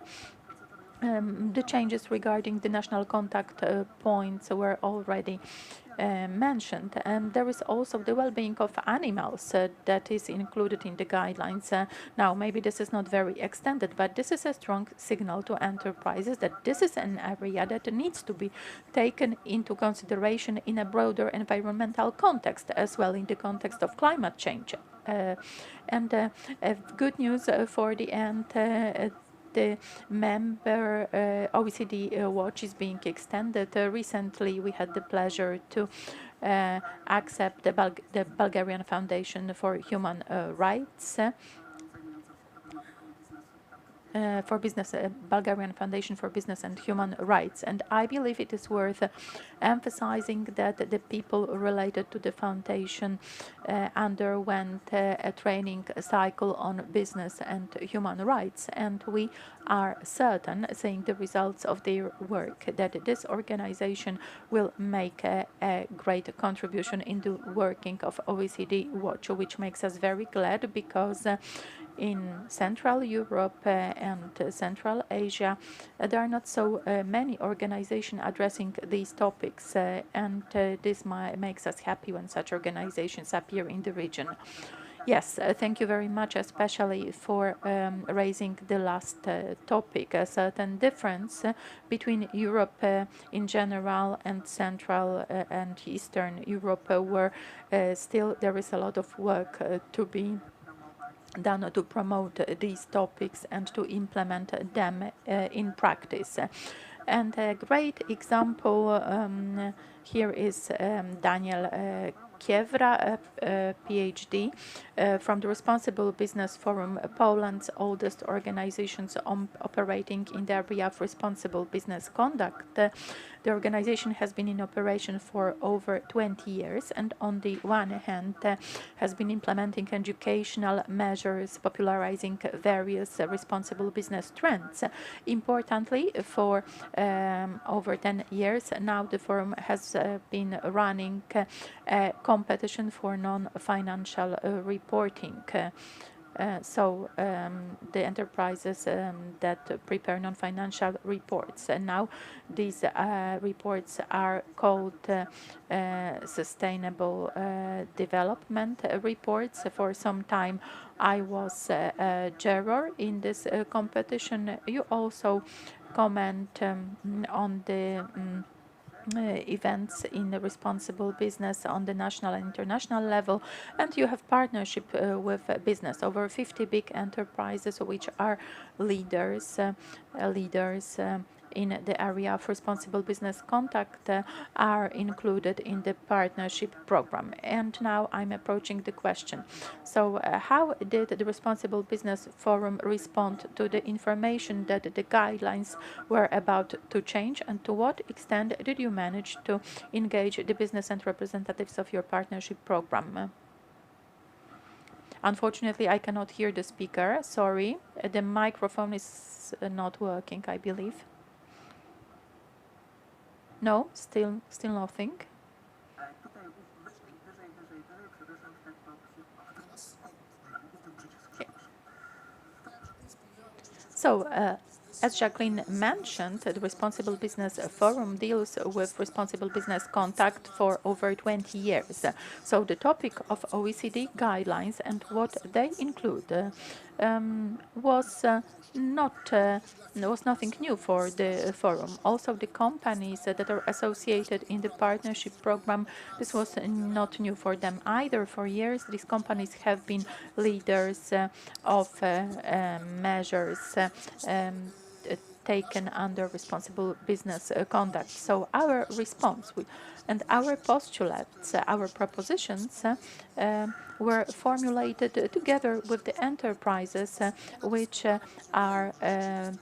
The changes regarding the national contact points were already mentioned, and there is also the well-being of animals that is included in the guidelines. Now, maybe this is not very extended, but this is a strong signal to enterprises that this is an area that needs to be taken into consideration in a broader environmental context, as well in the context of climate change. And good news for the end. The member OECD watch is being extended. Recently, we had the pleasure to accept the Bulgarian Foundation for Human Rights. For business, Bulgarian Foundation for Business and Human Rights. And I believe it is worth emphasizing that the people related to the foundation underwent a training cycle on business and human rights. And we are certain, seeing the results of their work, that this organization will make a great contribution in the working of OECD Watch, which makes us very glad, because in Central Europe and Central Asia, there are not so many organizations addressing these topics, and this makes us happy when such organizations appear in the region. Yes, thank you very much, especially for raising the last topic. A certain difference between Europe in general and Central and Eastern Europe, where still there is a lot of work to be done to promote these topics and to implement them in practice. And a great example here is Daniel Kiewra, PhD, from the Responsible Business Forum, Poland's oldest organizations operating in the area of responsible business conduct. The organization has been in operation for over 20 years, and on the one hand has been implementing educational measures, popularizing various responsible business trends. Importantly, for over 10 years now, the forum has been running a competition for non-financial reporting. So the enterprises that prepare non-financial reports, and now these reports are called sustainable development reports. For some time I was a juror in this competition. You also comment on the events in the responsible business on the national and international level, and you have partnership with business, over 50 big enterprises which are leaders in the area of responsible business conduct are included in the partnership program. And now I'm approaching the question. So how did the Responsible Business Forum respond to the information that the guidelines were about to change, and to what extent did you manage to engage the business and representatives of your partnership program? Unfortunately, I cannot hear the speaker. Sorry. The microphone is not working, I believe. No, still nothing. So, as Jacqueline mentioned, the Responsible Business Forum deals with responsible business conduct for over 20 years. So the topic of OECD guidelines and what they include was was nothing new for the forum. Also, the companies that are associated in the partnership program, this was not new for them either. For years, these companies have been leaders of measures taken under responsible business conduct. So our response and our postulates, our propositions were formulated together with the enterprises which are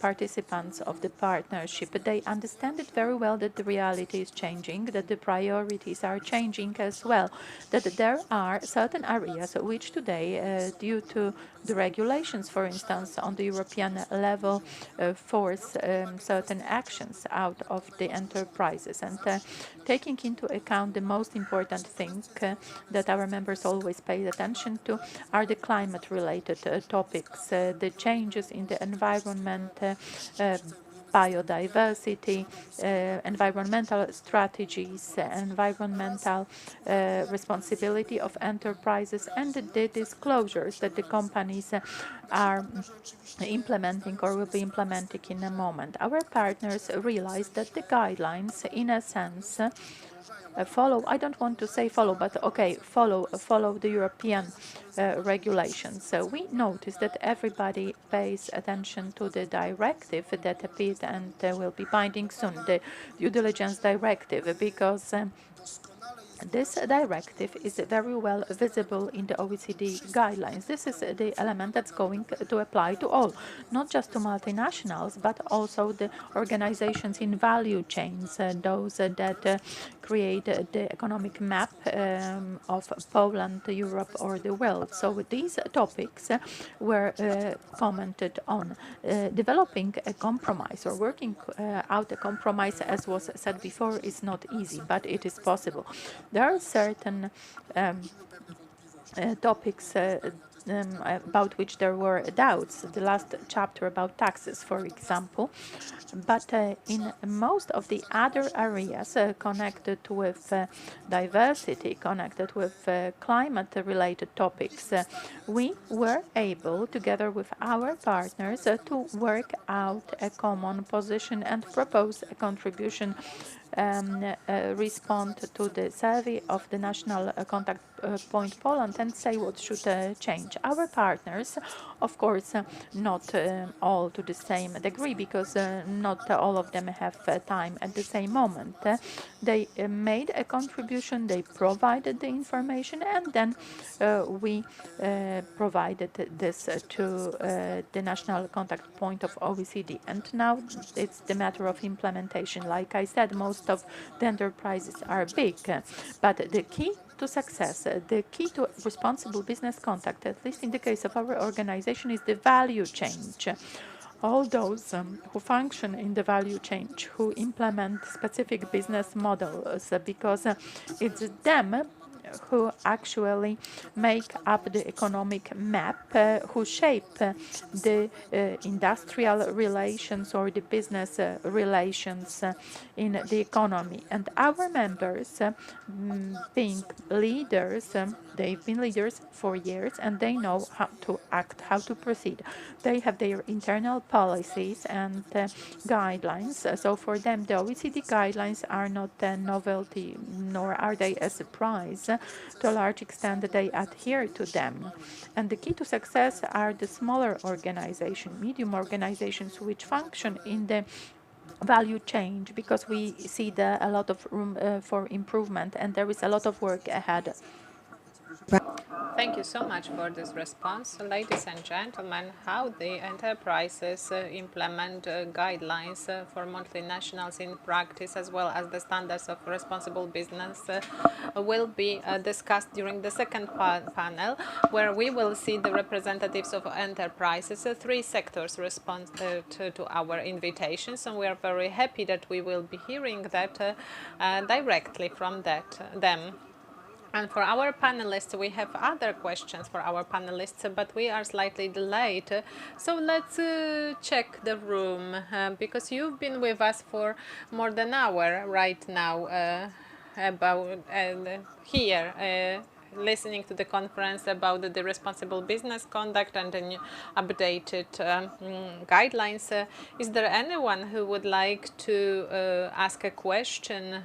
participants of the partnership. They understand it very well that the reality is changing, that the priorities are changing as well, that there are certain areas which today, due to the regulations, for instance, on the European level, force certain actions out of the enterprises. And taking into account the most important thing that our members always pay attention to are the climate-related topics, the changes in the environment, biodiversity, environmental strategies, environmental responsibility of enterprises, and the disclosures that the companies are implementing or will be implementing in a moment. Our partners realize that the guidelines, in a sense, follow, I don't want to say follow, but okay, follow the European regulations. So we notice that everybody pays attention to the directive that appeared and will be binding soon, the due diligence directive, because this directive is very well visible in the OECD guidelines. This is the element that's going to apply to all, not just to multinationals, but also the organizations in value chains, those that create the economic map of Poland, Europe, or the world. So these topics were commented on. Developing a compromise or working out a compromise, as was said before, is not easy, but it is possible. There are certain topics about which there were doubts. The last chapter about taxes, for example. But in most of the other areas connected with diversity, connected with climate-related topics, we were able, together with our partners, to work out a common position and propose a contribution, respond to the survey of the National Contact Point Poland and say what should change. Our partners, of course, not all to the same degree, because not all of them have time at the same moment. They made a contribution, they provided the information, and then we provided this to the National Contact Point of OECD. And now it's the matter of implementation. Like I said, most of the enterprises are big, but the key to success, the key to responsible business conduct, at least in the case of our organization, is the value change. All those who function in the value chain, who implement specific business models, because it's them who actually make up the economic map, who shape the industrial relations or the business relations in the economy. And our members, being leaders, they've been leaders for years and they know how to act, how to proceed. They have their internal policies and guidelines. So for them, the OECD guidelines are not a novelty, nor are they a surprise. To a large extent, they adhere to them. And the key to success are the smaller organizations, medium organizations, which function in the value change, because we see a lot of room for improvement, and there is a lot of work ahead. Thank you so much for this response. Ladies and gentlemen, how the enterprises implement guidelines for multinationals in practice, as well as the standards of responsible business, will be discussed during the second panel, where we will see the representatives of enterprises. Three sectors respond to our invitations, and we are very happy that we will be hearing that directly from them. And for our panelists, we have other questions for our panelists, but we are slightly delayed. So let's check the room, because you've been with us for more than an hour right now, here. Listening to the conference about the responsible business conduct and the new updated guidelines. Is there anyone who would like to ask a question?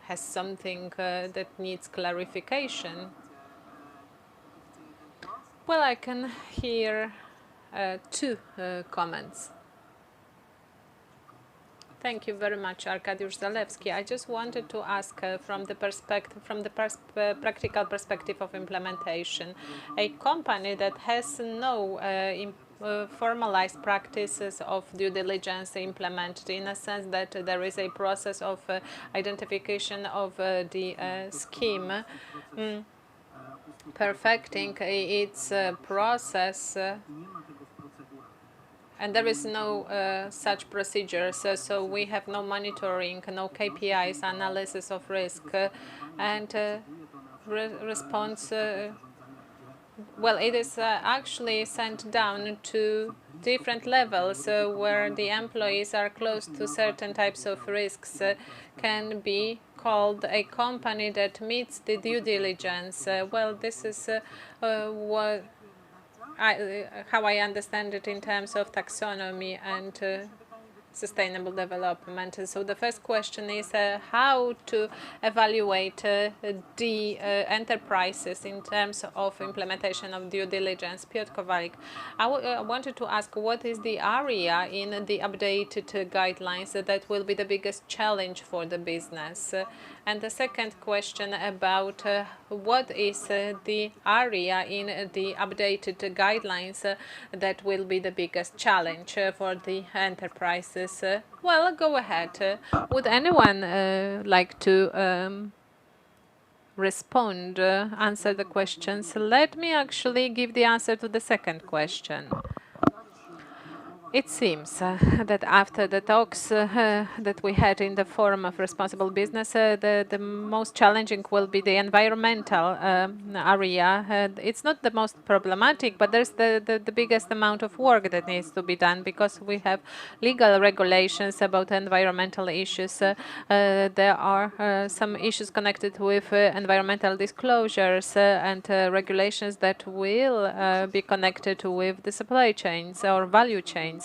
Has something that needs clarification? Well, I can hear two comments. Thank you very much, Arkadiusz Zalewski. I just wanted to ask from the practical perspective of implementation, a company that has no formalized practices of due diligence implemented, in a sense that there is a process of identification of the scheme, perfecting its process, and there is no such procedures, so we have no monitoring, no KPIs, analysis of risk, and response. Well, it is actually sent down to different levels where the employees are close to certain types of risks, can be called a company that meets the due diligence. Well, this is how I understand it in terms of taxonomy and sustainable development. So the first question is how to evaluate the enterprises in terms of implementation of due diligence. Piotr Kowalik, I wanted to ask, what is the area in the updated guidelines that will be the biggest challenge for the business? And the second question about what is the area in the updated guidelines that will be the biggest challenge for the enterprises? Well, go ahead. Would anyone like to respond, answer the questions? Let me actually give the answer to the second question. It seems that after the talks that we had in the Forum of Responsible Business, the most challenging will be the environmental area. It's not the most problematic, but there's the biggest amount of work that needs to be done, because we have legal regulations about environmental issues. There are some issues connected with environmental disclosures and regulations that will be connected with the supply chains or value chains.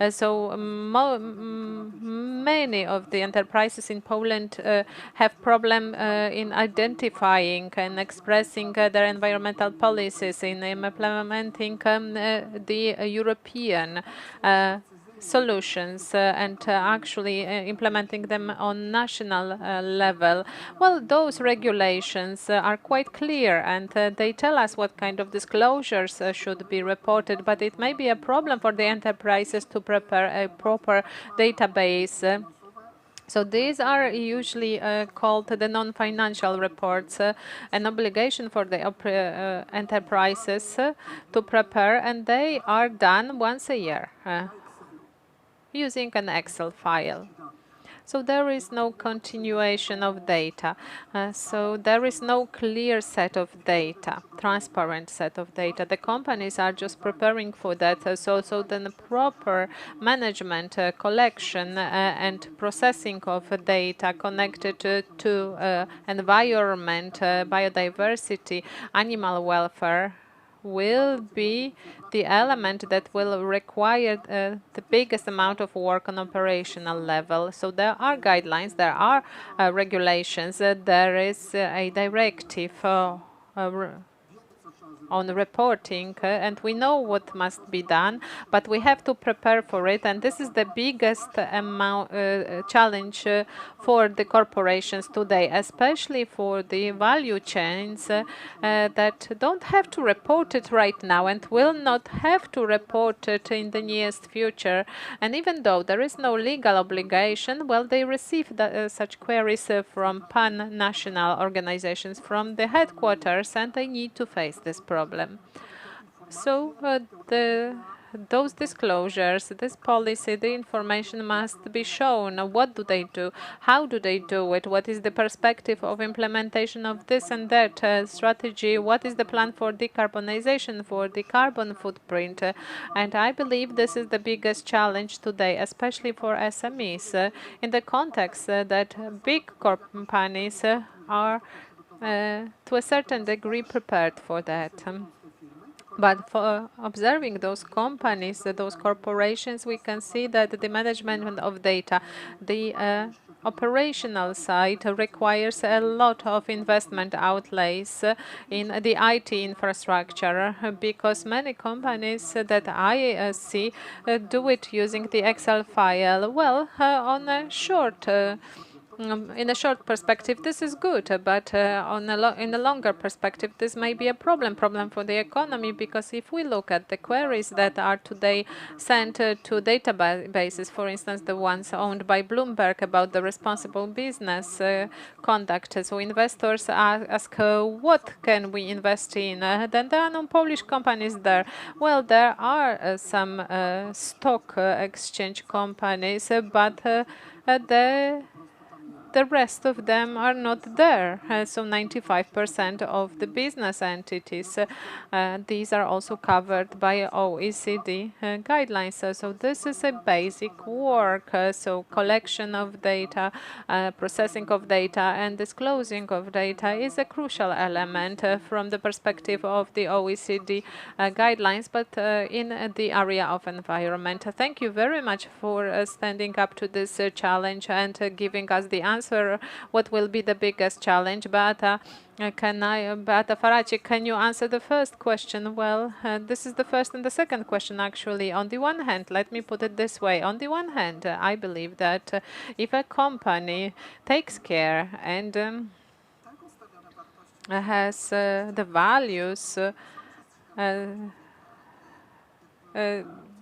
So many of the enterprises in Poland have problem in identifying and expressing their environmental policies, in implementing the European solutions and actually implementing them on national level. Well, those regulations are quite clear, and they tell us what kind of disclosures should be reported, but it may be a problem for the enterprises to prepare a proper database. So these are usually called the non-financial reports, an obligation for the enterprises to prepare, and they are done once a year using an Excel file. So there is no continuation of data. So there is no clear set of data, transparent set of data. The companies are just preparing for that. So then proper management, collection and processing of data connected to environment, biodiversity, animal welfare will be the element that will require the biggest amount of work on operational level. So there are guidelines, there are regulations, there is a directive on reporting, and we know what must be done, but we have to prepare for it. And this is the biggest challenge for the corporations today, especially for the value chains that don't have to report it right now and will not have to report it in the nearest future. And even though there is no legal obligation, well, they receive such queries from pan-national organizations from the headquarters, and they need to face this problem. So those disclosures, this policy, the information must be shown. What do they do? How do they do it? What is the perspective of implementation of this and that strategy? What is the plan for decarbonization, for the carbon footprint? And I believe this is the biggest challenge today, especially for SMEs, in the context that big companies are to a certain degree prepared for that. But for observing those companies, those corporations, we can see that the management of data, the operational side requires a lot of investment outlays in the IT infrastructure, because many companies that I see do it using the Excel file. Well, on a short in a short perspective, this is good, but in a longer perspective, this may be a problem for the economy, because if we look at the queries that are today sent to databases, for instance, the ones owned by Bloomberg about the responsible business conduct, so investors ask what can we invest in? Then there are no Polish companies there. Well, there are some stock exchange companies, but the rest of them are not there. So 95% of the business entities, these are also covered by OECD guidelines. So this is a basic work. So collection of data, processing of data, and disclosing of data is a crucial element from the perspective of the OECD guidelines, but in the area of environment. Thank you very much for standing up to this challenge and giving us the answer. What will be the biggest challenge? Beata Faraci, can you answer the first question? Well, this is the first and the second question, actually. On the one hand, let me put it this way. On the one hand, I believe that if a company takes care and has the values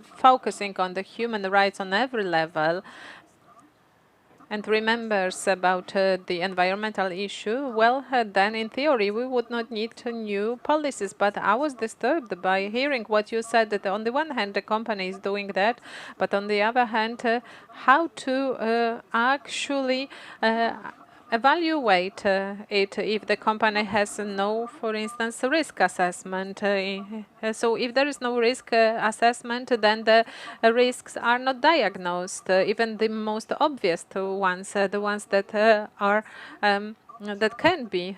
focusing on the human rights on every level, and remembers about the environmental issue, well, then in theory we would not need new policies. But I was disturbed by hearing what you said, that on the one hand the company is doing that, but on the other hand, how to actually evaluate it if the company has no, for instance, risk assessment. So if there is no risk assessment, then the risks are not diagnosed, even the most obvious ones, the ones that are that can be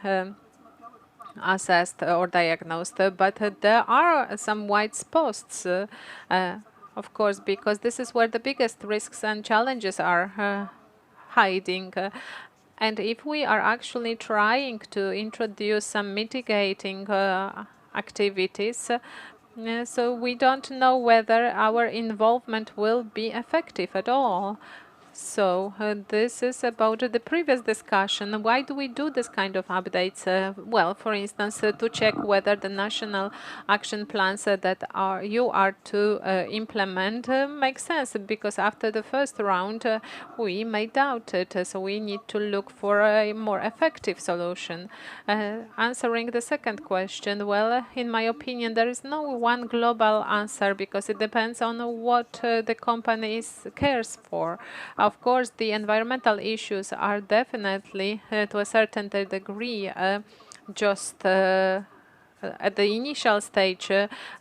assessed or diagnosed. But there are some white spots, of course, because this is where the biggest risks and challenges are hiding. And if we are actually trying to introduce some mitigating activities, so we don't know whether our involvement will be effective at all. So this is about the previous discussion. Why do we do this kind of updates? Well, for instance, to check whether the national action plans that you are to implement make sense, because after the first round, we may doubt it. So we need to look for a more effective solution. Answering the second question, well, in my opinion, there is no one global answer, because it depends on what the company cares for. Of course, the environmental issues are definitely, to a certain degree, just at the initial stage,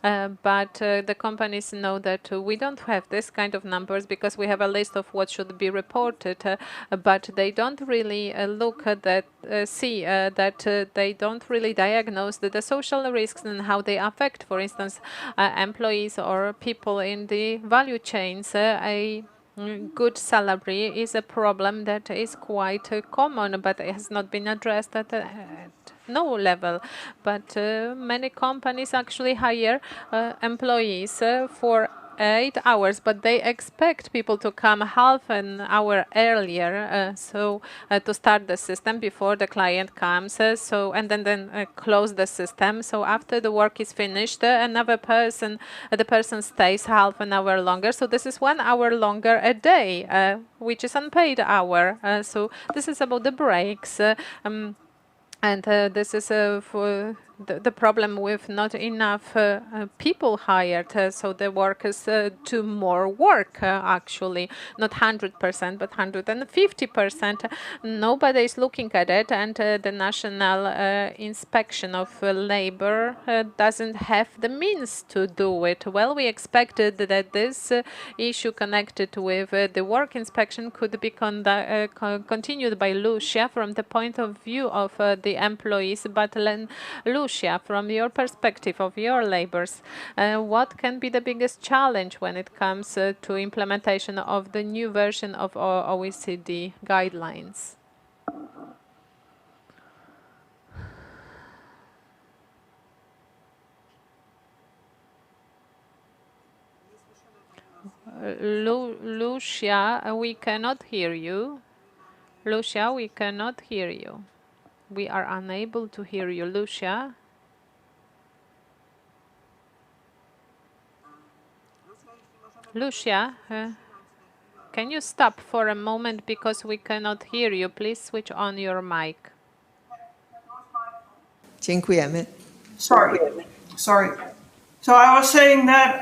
but the companies know that we don't have this kind of numbers because we have a list of what should be reported, but they don't really look at that, see that they don't really diagnose the social risks and how they affect, for instance, employees or people in the value chains. A good salary is a problem that is quite common, but it has not been addressed no level. But many companies actually hire employees for 8 hours, but they expect people to come half an hour earlier, to start the system before the client comes, and then close the system. So after the work is finished, another person, the person stays half an hour longer. So this is 1 hour longer a day, which is unpaid hour. So this is about the breaks. And this is for the problem with not enough people hired. So the workers do more work, actually, not 100%, but 150%. Nobody is looking at it, and the National Inspection of Labor doesn't have the means to do it. Well, we expected that this issue connected with the work inspection could be continued by Lucia from the point of view of the employees. But Lucia, from your perspective of your labors, what can be the biggest challenge when it comes to implementation of the new version of OECD guidelines? Lucia, we cannot hear you. Lucia, we cannot hear you. We are unable to hear you, Lucia. Lucia, can you stop for a moment because we cannot hear you? Please switch on your mic. Dziękujemy. Sorry. So I was saying that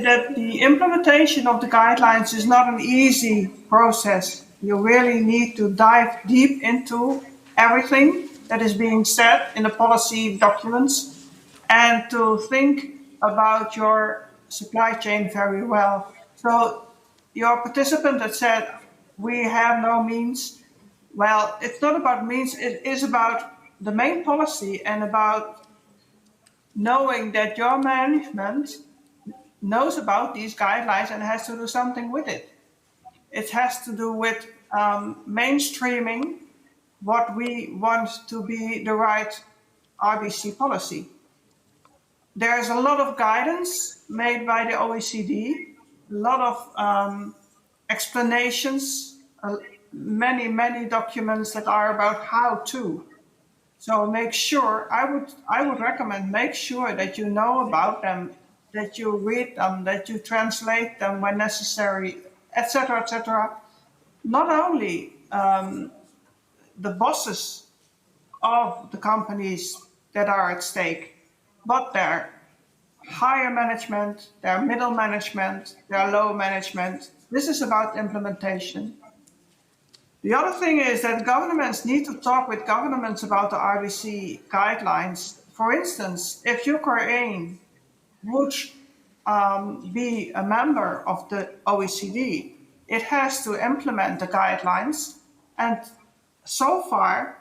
that the implementation of the guidelines is not an easy process. You really need to dive deep into everything that is being said in the policy documents and to think about your supply chain very well. So your participant that said we have no means, well, it's not about means, it is about the main policy and about knowing that your management knows about these guidelines and has to do something with it. It has to do with mainstreaming what we want to be the right RBC policy. There's a lot of guidance made by the OECD, a lot of explanations, many documents that are about how to. So make sure, I would recommend, make sure that you know about them, that you read them, that you translate them when necessary, etc., etc. Not only the bosses of the companies that are at stake, but their higher management, their middle management, their low management. This is about implementation. The other thing is that governments need to talk with governments about the RBC guidelines. For instance, if Ukraine would be a member of the OECD, it has to implement the guidelines. And so far,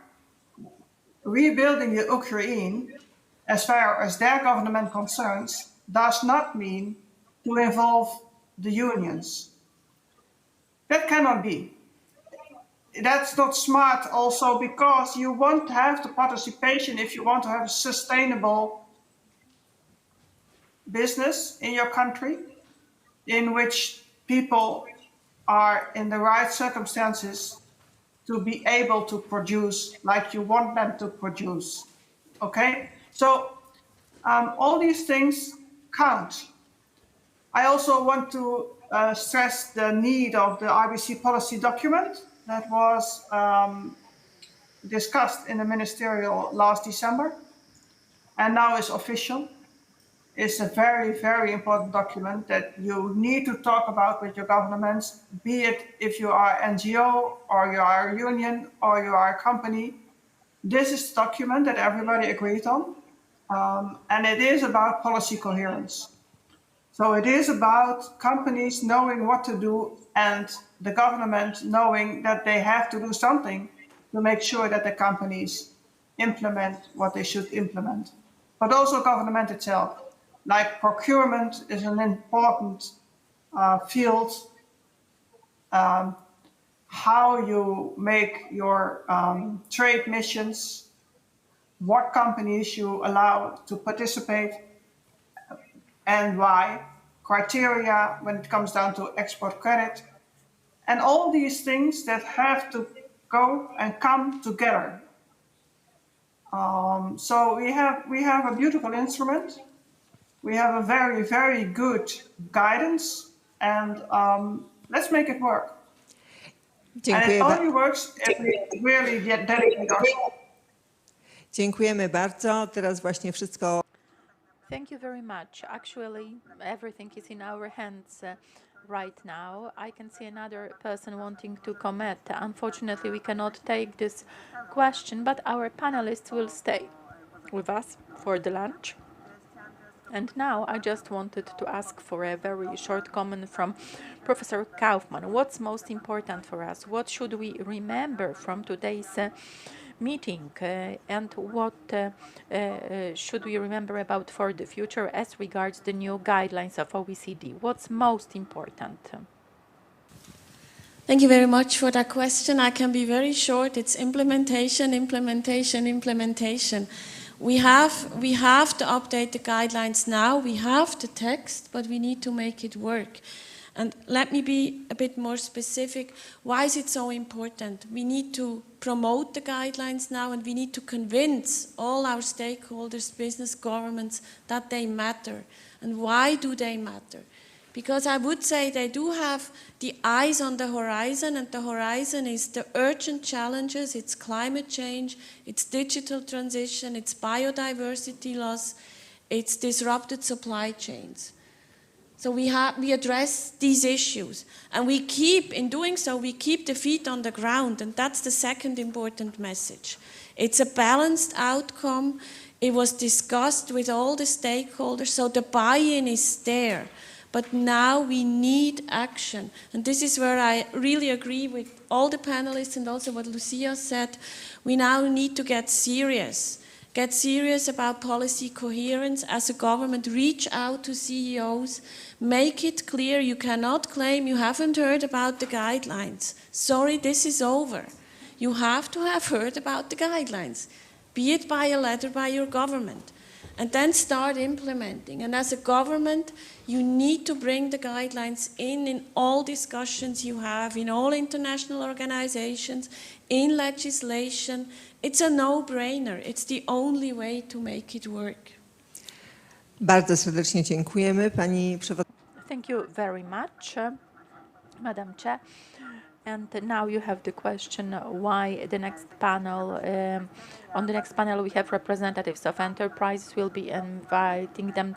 rebuilding the Ukraine, as far as their government concerns, does not mean to involve the unions. That cannot be. That's not smart also because you want to have the participation if you want to have a sustainable business in your country in which people are in the right circumstances to be able to produce like you want them to produce. Okay? So all these things count. I also want to stress the need of the RBC policy document that was discussed in the ministerial last December and now is official. It's a very important document that you need to talk about with your governments, be it if you are NGO or you are a union or you are a company. This is the document that everybody agreed on, and it is about policy coherence. So it is about companies knowing what to do and the government knowing that they have to do something to make sure that the companies implement what they should implement. But also government itself, like procurement is an important field. How you make your trade missions what companies you allow to participate and why, criteria when it comes down to export credit, and all these things that have to go and come together. So we have a beautiful instrument. We have a very, very good guidance, and let's make it work. And it Dziękuję, only works if we really dedicate ourselves. dziękujemy bardzo. Teraz właśnie wszystko. Thank you very much. Actually, everything is in our hands right now. I can see another person wanting to comment. Unfortunately, we cannot take this question, but our panelists will stay with us for the lunch. And now I just wanted to ask for a very short comment from Professor Kaufmann. What's most important for us? What should we remember from today's meeting, and what should we remember about for the future as regards the new guidelines of OECD? What's most important? Thank you very much for that question. I can be very short. It's implementation, implementation, implementation. We have to update the guidelines now. We have the text, but we need to make it work. And let me be a bit more specific. Why is it so important? We need to promote the guidelines now, and we need to convince all our stakeholders, business, governments, that they matter. And why do they matter? Because I would say they do have the eyes on the horizon, and the horizon is the urgent challenges. It's climate change, it's digital transition, it's biodiversity loss, it's disrupted supply chains. So we address these issues, and in doing so, we keep the feet on the ground, and that's the second important message. It's a balanced outcome. It was discussed with all the stakeholders, so the buy-in is there. But now we need action, and this is where I really agree with all the panelists and also what Lucia said. We now need to get serious about policy coherence. As a government, reach out to CEOs, make it clear you cannot claim you haven't heard about the guidelines. Sorry, this is over. You have to have heard about the guidelines, be it by a letter by your government, and then start implementing. And as a government, you need to bring the guidelines in all discussions you have, in all international organizations, in legislation. It's a no-brainer. It's the only way to make it work. Bardzo serdecznie dziękujemy, pani przewodnicząca. Thank you very much, Madam Chair. And now you have the question why the next panel, on the next panel we have representatives of enterprises. We'll be inviting them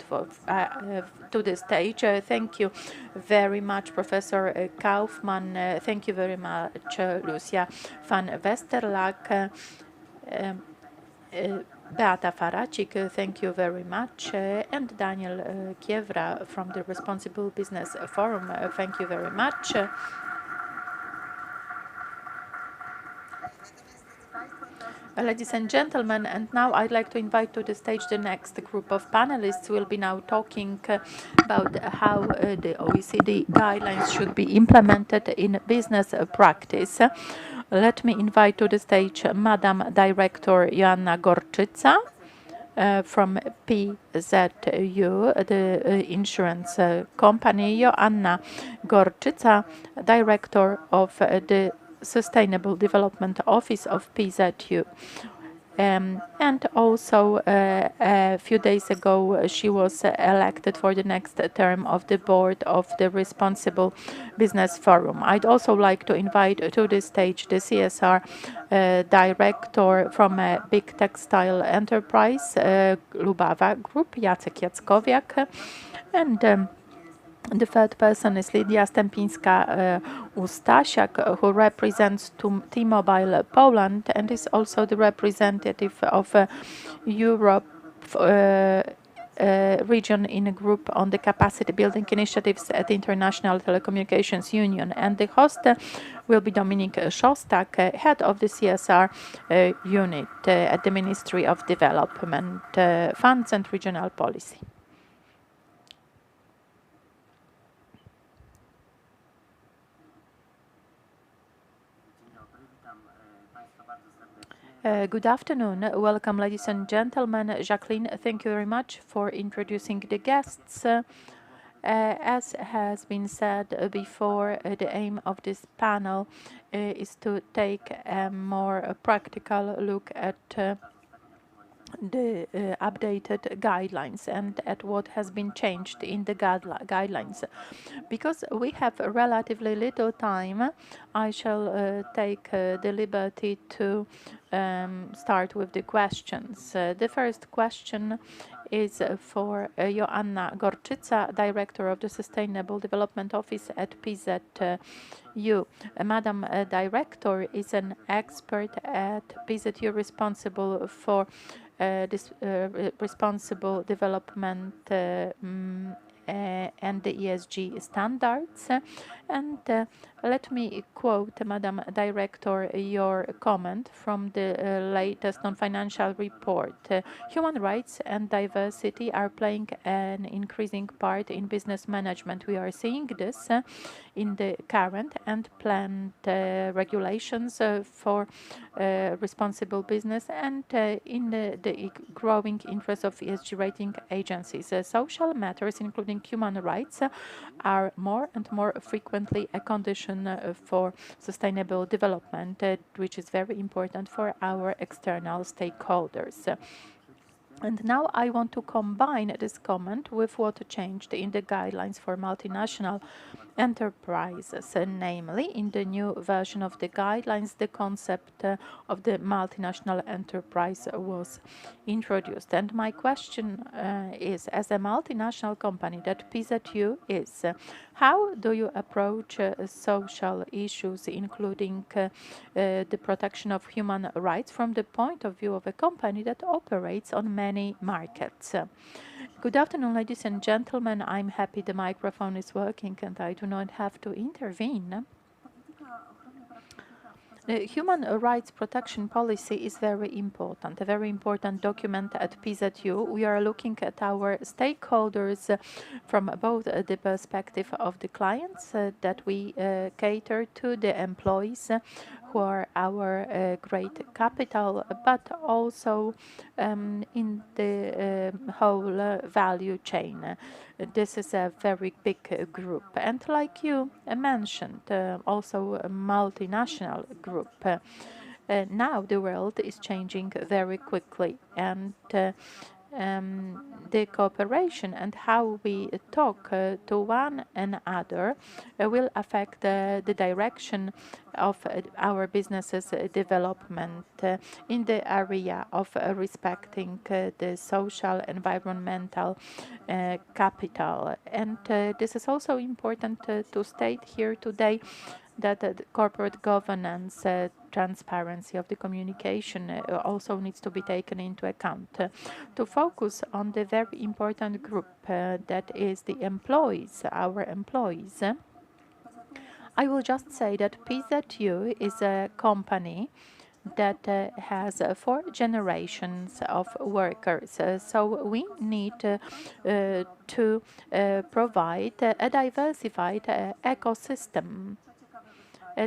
to the stage. Thank you very much, Professor Kaufmann. Thank you very much, Lucia van Westerlack. Beata Faracik, thank you very much, and Daniel Kiewra from the Responsible Business Forum, thank you very much. Ladies and gentlemen, and now I'd like to invite to the stage the next group of panelists. We'll be now talking about how the OECD guidelines should be implemented in business practice. Let me invite to the stage Madam Director Joanna Gorczyca from PZU, the insurance company. Joanna Gorczyca, Director of the Sustainable Development Office of PZU. And also a few days ago she was elected for the next term of the board of the Responsible Business Forum. I'd also like to invite to the stage the CSR director from a big textile enterprise, Lubawa Group, Jacek Jackowiak, and the third person is Lidia Stępińska-Ustasiak, who represents T-Mobile Poland and is also the representative of Europe region in a group on the capacity building initiatives at the International Telecommunications Union. And the host will be Dominik Szostak, head of the CSR unit at the Ministry of Development, Funds and Regional Policy. Good afternoon. Welcome, ladies and gentlemen. Jacqueline, thank you very much for introducing the guests. As has been said before, the aim of this panel is to take a more practical look at the updated guidelines and at what has been changed in the guidelines. Because we have relatively little time, I shall take the liberty to start with the questions. The first question is for Joanna Gorczyca, Director of the Sustainable Development Office at PZU. Madam Director is an expert at PZU responsible for this responsible development and the ESG standards. And let me quote, Madam Director, your comment from the latest non-financial report. Human rights and diversity are playing an increasing part in business management. We are seeing this in the current and planned regulations for responsible business and in the growing interest of ESG rating agencies. Social matters, including human rights, are more and more frequently a condition for sustainable development, which is very important for our external stakeholders. And now I want to combine this comment with what changed in the guidelines for multinational enterprises, namely in the new version of the guidelines, the concept of the multinational enterprise was introduced. And my question is, as a multinational company that PZU is, how do you approach social issues, including the protection of human rights from the point of view of a company that operates on many markets? Good afternoon, ladies and gentlemen. I'm happy the microphone is working and I do not have to intervene. The human rights protection policy is very important, a very important document at PZU. We are looking at our stakeholders from both the perspective of the clients that we cater to, the employees who are our great capital, but also in the whole value chain. This is a very big group. And like you mentioned, also a multinational group. Now the world is changing very quickly, and the cooperation and how we talk to one another will affect the direction of our business's development in the area of respecting the social, environmental capital. And this is also important to state here today that the corporate governance, transparency of the communication also needs to be taken into account. To focus on the very important group that is the employees, our employees, I will just say that PZU is a company that has 4 generations of workers. So we need to provide a diversified ecosystem.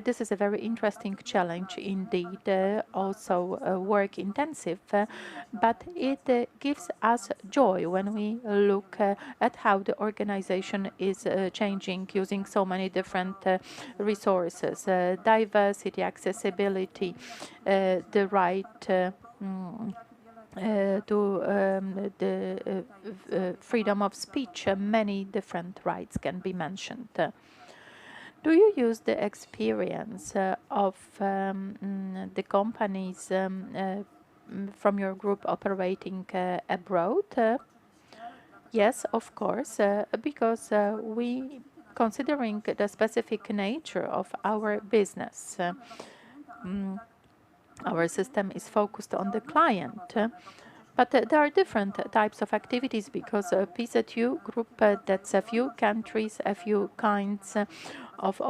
This is a very interesting challenge indeed, also work intensive, but it gives us joy when we look at how the organization is changing using so many different resources, diversity, accessibility, the right to the freedom of speech. Many different rights can be mentioned. Do you use the experience of the companies from your group operating abroad? Yes, of course, because we, considering the specific nature of our business, our system is focused on the client. But there are different types of activities because PZU group, that's a few countries, a few kinds of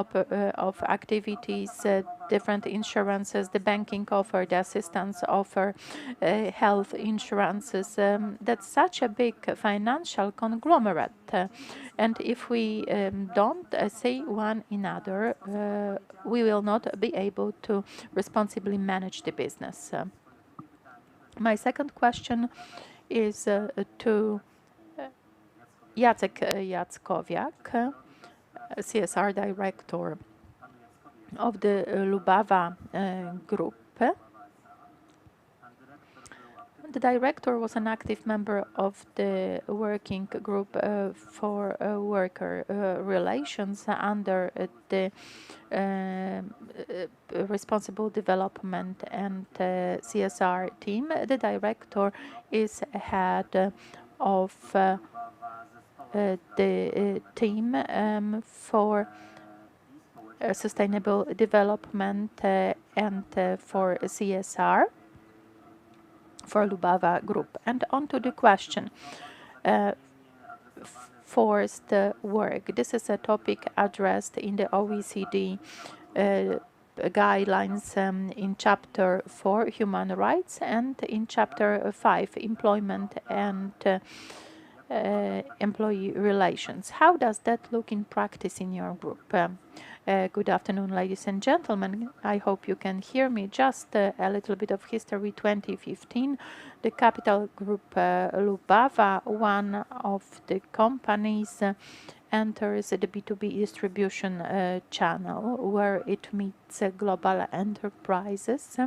activities, different insurances, the banking offer, the assistance offer, health insurances. That's such a big financial conglomerate. And if we don't see one another, we will not be able to responsibly manage the business. My second question is to Jacek Jackowiak, CSR Director of the Lubawa Group. The director was an active member of the working group for worker relations under the responsible development and CSR team. The director is head of the team for sustainable development and for CSR for Lubawa Group. And on to the question, forced work. This is a topic addressed in the OECD guidelines in Chapter 4, Human Rights, and in Chapter 5, Employment and Employee Relations. How does that look in practice in your group? Good afternoon, ladies and gentlemen. I hope you can hear me. Just a little bit of history. 2015, the capital group Lubawa, one of the companies, enters the B2B distribution channel where it meets global enterprises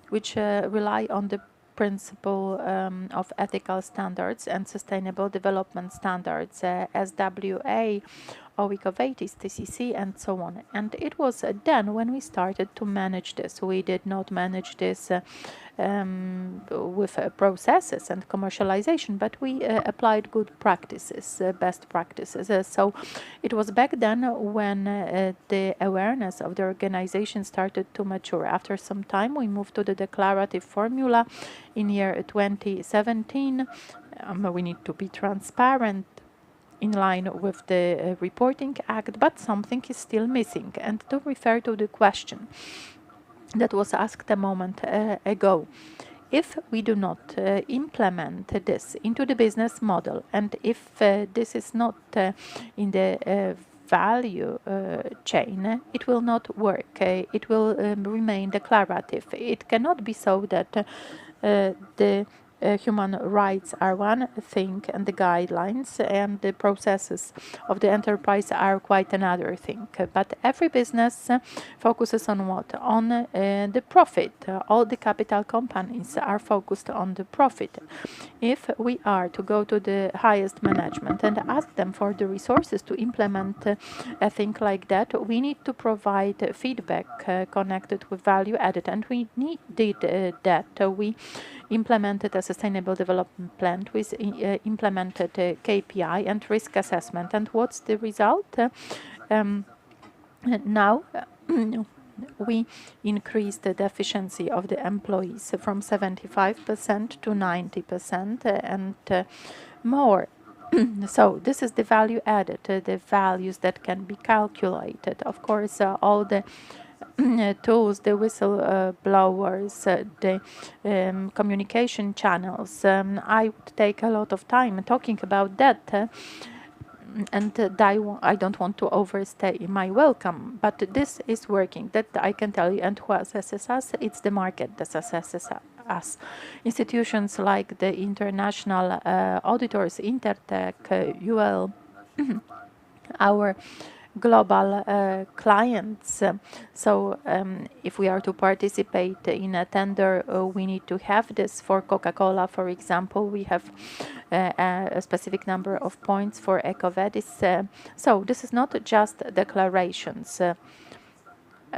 which rely on the principle of ethical standards and sustainable development standards, SWA, OECOVATIS, TCC, and so on. And it was then when we started to manage this. We did not manage this with processes and commercialization, but we applied good practices, best practices. So it was back then when the awareness of the organization started to mature. After some time, we moved to the declarative formula in year 2017. We need to be transparent in line with the Reporting Act, but something is still missing. And to refer to the question that was asked a moment ago, if we do not implement this into the business model, and if this is not in the value chain, it will not work. It will remain declarative. It cannot be so that the human rights are one thing and the guidelines and the processes of the enterprise are quite another thing. But every business focuses on what? On the profit. All the capital companies are focused on the profit. If we are to go to the highest management and ask them for the resources to implement a thing like that, we need to provide feedback connected with value added, and we did that. We implemented a sustainable development plan, we implemented KPI and risk assessment. And what's the result? Now we increased the efficiency of the employees from 75% to 90% and more. So this is the value added, the values that can be calculated. Of course, all the tools, the whistleblowers, the communication channels. I would take a lot of time talking about that. And I don't want to overstay my welcome, but this is working, that I can tell you. And who assesses us? It's the market that assesses us. Institutions like the international auditors, Intertech, UL, our global clients. So if we are to participate in a tender, we need to have this. For Coca-Cola, for example, we have a specific number of points. For EcoVadis. So this is not just declarations.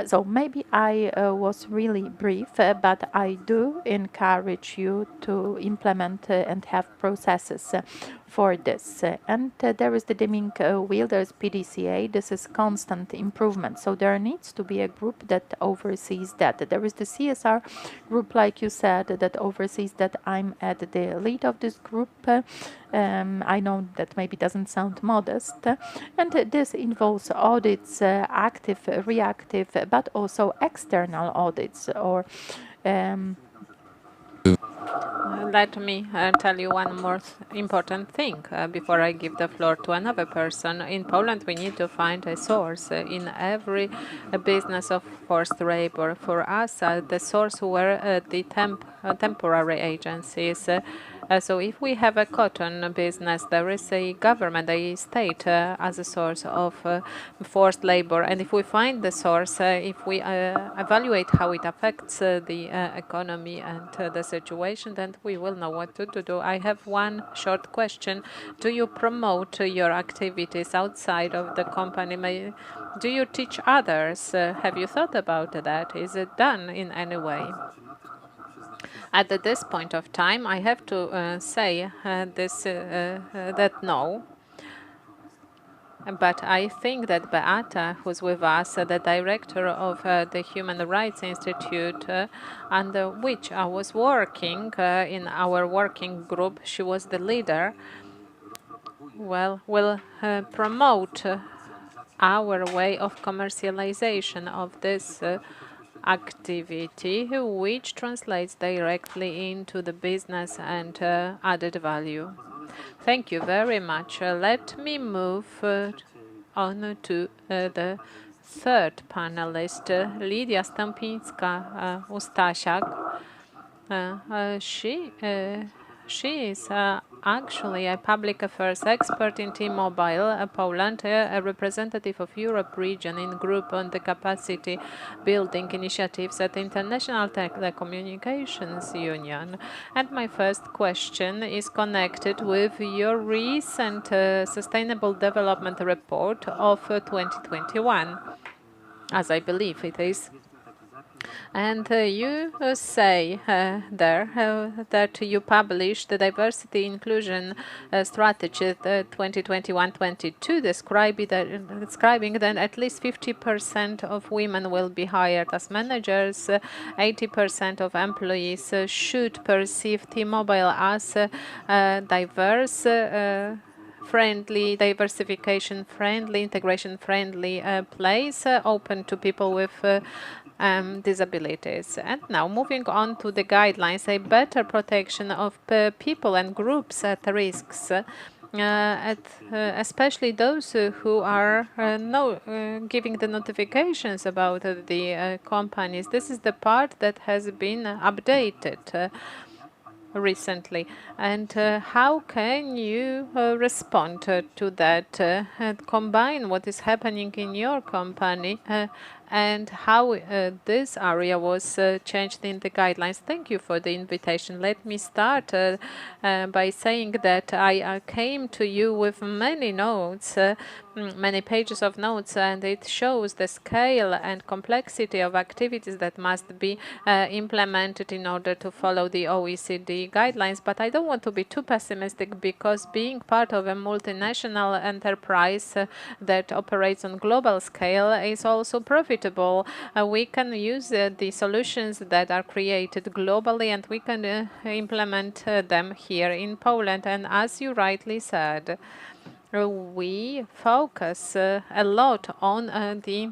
So maybe I was really brief, but I do encourage you to implement and have processes for this. And there is the dimming wheel, there's PDCA, this is constant improvement. So there needs to be a group that oversees that. There is the CSR group, like you said, that oversees that. I'm at the lead of this group. I know that maybe doesn't sound modest. And this involves audits, active, reactive, but also external audits or Let me tell you one more important thing before I give the floor to another person. In Poland, we need to find a source in every business of forced labor. For us, the source were the temporary agencies. So if we have a cotton business, there is a government, a state as a source of forced labor. And if we find the source, if we evaluate how it affects the economy and the situation, then we will know what to do. I have one short question. Do you promote your activities outside of the company? Do you teach others? Have you thought about that? Is it done in any way? At this point of time, I have to say that no. But I think that Beata, who's with us, the director of the Human Rights Institute, under which I was working in our working group, she was the leader, well, will promote our way of commercialization of this activity, which translates directly into the business and added value. Thank you very much. Let me move on to the third panelist, Lidia Stępińska-Ustasiak. She is actually a public affairs expert in T-Mobile Poland, a representative of Europe region in group on the capacity building initiatives at the International Telecommunications Union. And my first question is connected with your recent Sustainable Development Report of 2021, as I believe it is. And you say there that you published the diversity inclusion strategy 2021-22, describing that at least 50% of women will be hired as managers, 80% of employees should perceive T-Mobile as diverse, friendly, diversification friendly, integration friendly place, open to people with disabilities. And now moving on to the guidelines, a better protection of people and groups at risks. Especially those who are giving the notifications about the companies. This is the part that has been updated recently. And how can you respond to that and combine what is happening in your company and how this area was changed in the guidelines? Thank you for the invitation. Let me start by saying that I came to you with many notes, many pages of notes, and it shows the scale and complexity of activities that must be implemented in order to follow the OECD guidelines. But I don't want to be too pessimistic, because being part of a multinational enterprise that operates on global scale is also profitable. We can use the solutions that are created globally, and we can implement them here in Poland. And as you rightly said, we focus a lot on the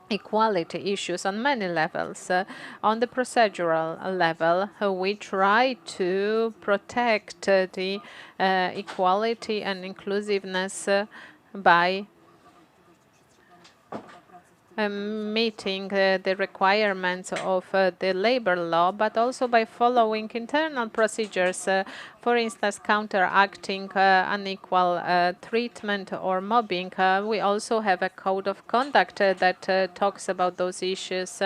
equality issues on many levels. On the procedural level, we try to protect the equality and inclusiveness by meeting the requirements of the labor law, but also by following internal procedures, for instance, counteracting unequal treatment or mobbing. We also have a code of conduct that talks about those issues.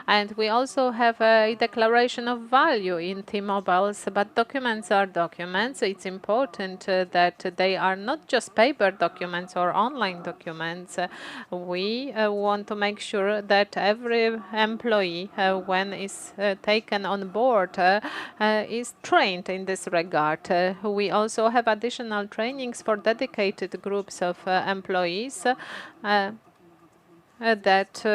And we also have a declaration of value in T-Mobiles, but documents are documents. It's important that they are not just paper documents or online documents. We want to make sure that every employee, when is taken on board, is trained in this regard. We also have additional trainings for dedicated groups of employees that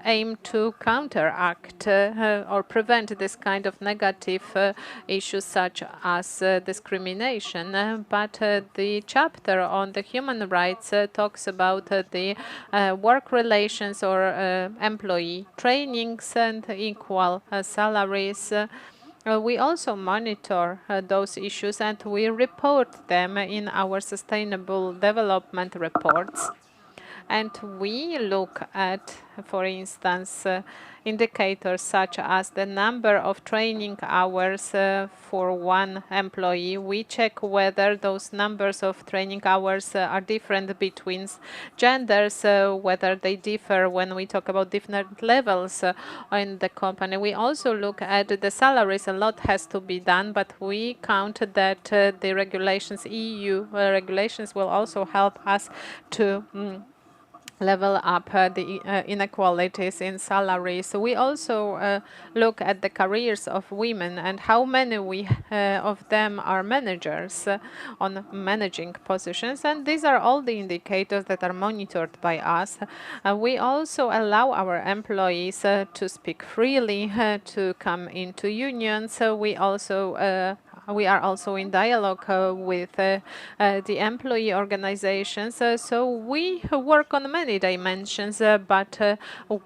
aim to counteract or prevent this kind of negative issues such as discrimination. But the chapter on the human rights talks about the work relations or employee trainings and equal salaries. We also monitor those issues and we report them in our sustainable development reports. And we look at, for instance, indicators such as the number of training hours for one employee. We check whether those numbers of training hours are different between genders, whether they differ when we talk about different levels in the company. We also look at the salaries. A lot has to be done, but we count that the regulations, EU regulations, will also help us to level up the inequalities in salaries. So we also look at the careers of women and how many of them are managers on managing positions. And these are all the indicators that are monitored by us. We also allow our employees to speak freely, to come into unions. We are also in dialogue with the employee organizations. So we work on many dimensions, but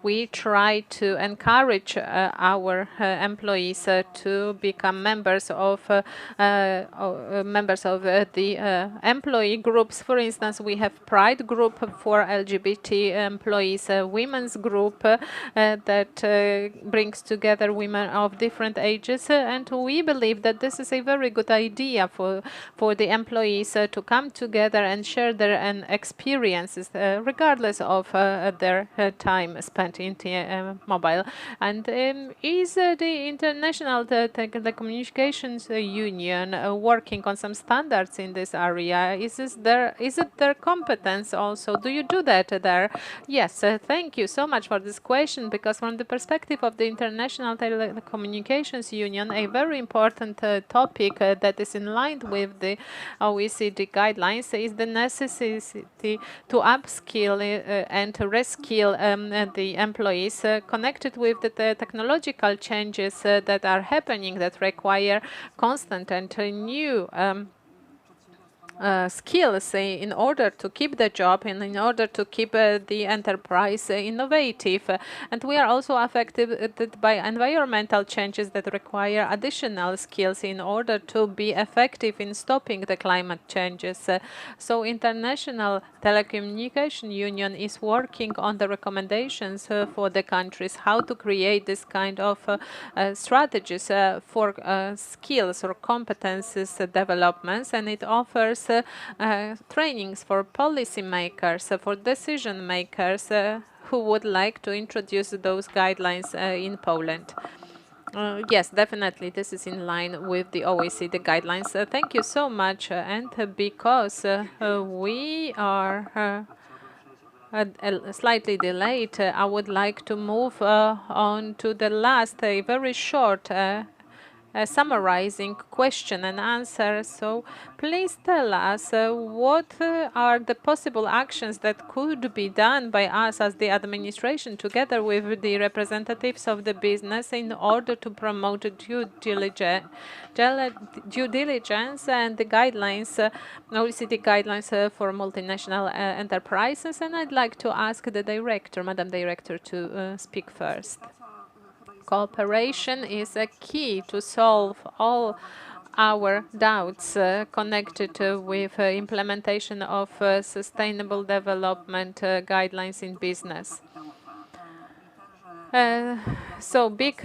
we try to encourage our employees to become members of the employee groups. For instance, we have Pride group for LGBT employees, a women's group that brings together women of different ages, and we believe that this is a very good idea for the employees to come together and share their experiences, regardless of their time spent in the mobile. And is the International Telecommunications Union working on some standards in this area? Is it their competence also? Do you do that there? Yes, thank you so much for this question, because from the perspective of the International Telecommunications Union, a very important topic that is in line with the OECD guidelines is the necessity to upskill and to reskill the employees connected with the technological changes that are happening, that require constant and new skills in order to keep the job and in order to keep the enterprise innovative. And we are also affected by environmental changes that require additional skills in order to be effective in stopping the climate changes. So International Telecommunication Union is working on the recommendations for the countries how to create this kind of strategies for skills or competences developments, and it offers trainings for policymakers, for decision makers who would like to introduce those guidelines in Poland. Yes, definitely, this is in line with the OECD guidelines. Thank you so much. And because we are slightly delayed, I would like to move on to the last, a very short summarizing question and answer. So please tell us what are the possible actions that could be done by us as the administration together with the representatives of the business in order to promote due diligence and the guidelines, OECD guidelines for multinational enterprises. And I'd like to ask the director, Madam Director, to speak first. Cooperation is a key to solve all our doubts connected with implementation of sustainable development guidelines in business. So big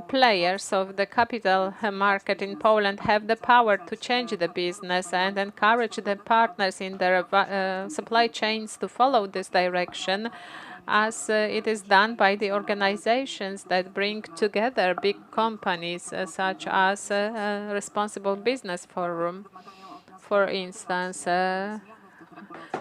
players of the capital market in Poland have the power to change the business and encourage the partners in their supply chains to follow this direction, as it is done by the organizations that bring together big companies such as Responsible Business Forum, for instance.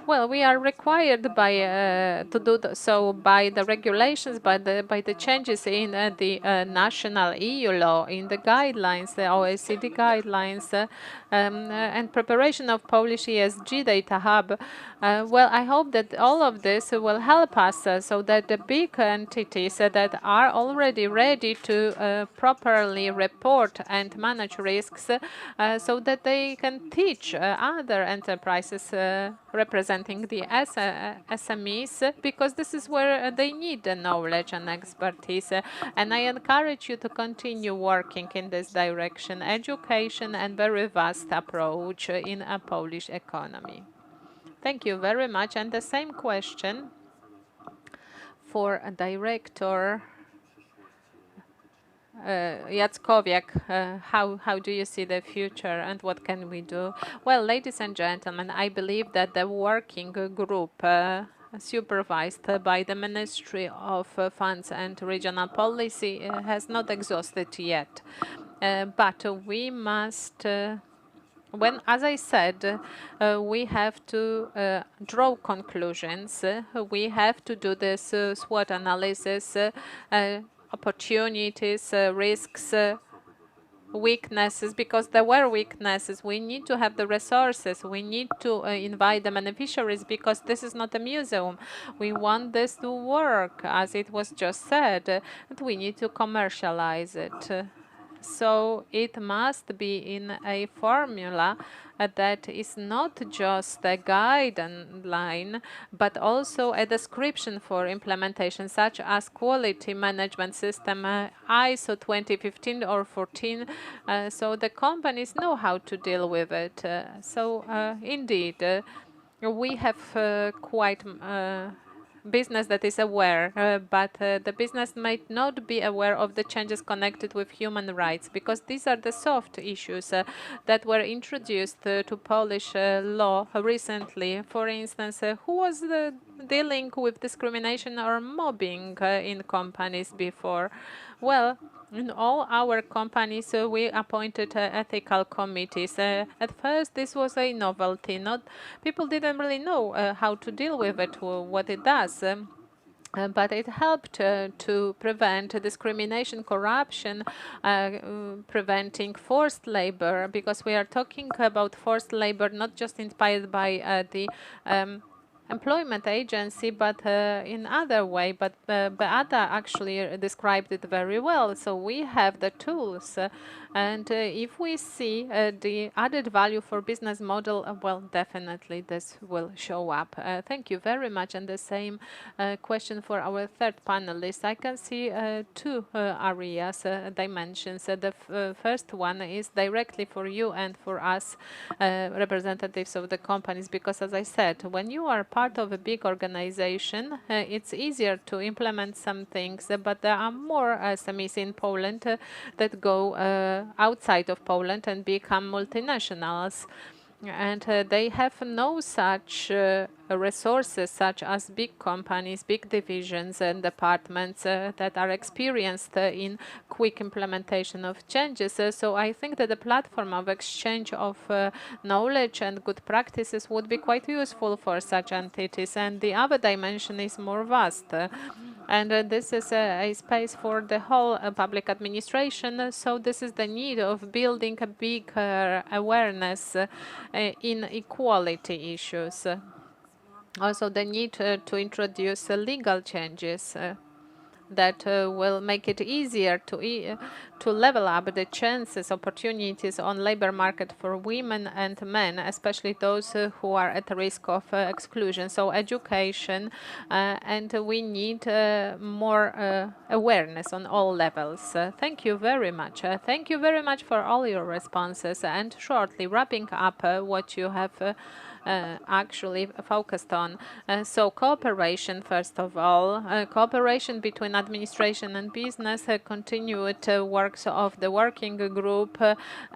Well, we are required by to do so by the regulations, by the changes in the national EU law, in the guidelines, the OECD guidelines, and preparation of Polish ESG data hub. Well, I hope that all of this will help us so that the big entities that are already ready to properly report and manage risks, so that they can teach other enterprises represented representing the SMEs, because this is where they need the knowledge and expertise. And I encourage you to continue working in this direction, education and very vast approach in a Polish economy. Thank you very much. And the same question for a director Jackowiak, how do you see the future and what can we do? Well, ladies and gentlemen, I believe that the working group supervised by the Ministry of Funds and Regional Policy has not exhausted yet. But we must as I said, we have to draw conclusions. We have to do this SWOT analysis, opportunities, risks, weaknesses, because there were weaknesses. We need to have the resources. We need to invite the beneficiaries, because this is not a museum. We want this to work, as it was just said, and we need to commercialize it. So it must be in a formula that is not just a guideline, but also a description for implementation, such as quality management system, ISO 2015 or 14, so the companies know how to deal with it. Indeed, we have quite business that is aware, but the business might not be aware of the changes connected with human rights, because these are the soft issues that were introduced to Polish law recently. For instance, who was dealing with discrimination or mobbing in companies before? Well, in all our companies, we appointed ethical committees. At first, this was a novelty. People didn't really know how to deal with it, what it does. But it helped to prevent discrimination, corruption, preventing forced labor, because we are talking about forced labor not just inspired by the employment agency, but in other way. But Beata actually described it very well. So we have the tools, and if we see the added value for business model, well, definitely this will show up. Thank you very much. And the same question for our third panelist. I can see two areas, dimensions. The first one is directly for you and for us, representatives of the companies, because as I said, when you are part of a big organization, it's easier to implement some things, but there are more SMEs in Poland that go outside of Poland and become multinationals. And they have no such resources, such as big companies, big divisions and departments that are experienced in quick implementation of changes. So I think that the platform of exchange of knowledge and good practices would be quite useful for such entities. And the other dimension is more vast. And this is a space for the whole public administration. So this is the need of building a bigger awareness in equality issues. Also the need to introduce legal changes that will make it easier to level up the chances, opportunities on labor market for women and men, especially those who are at risk of exclusion. So education, and we need more awareness on all levels. Thank you very much. Thank you very much for all your responses. And shortly wrapping up what you have actually focused on. So cooperation, first of all, cooperation between administration and business, continued works of the working group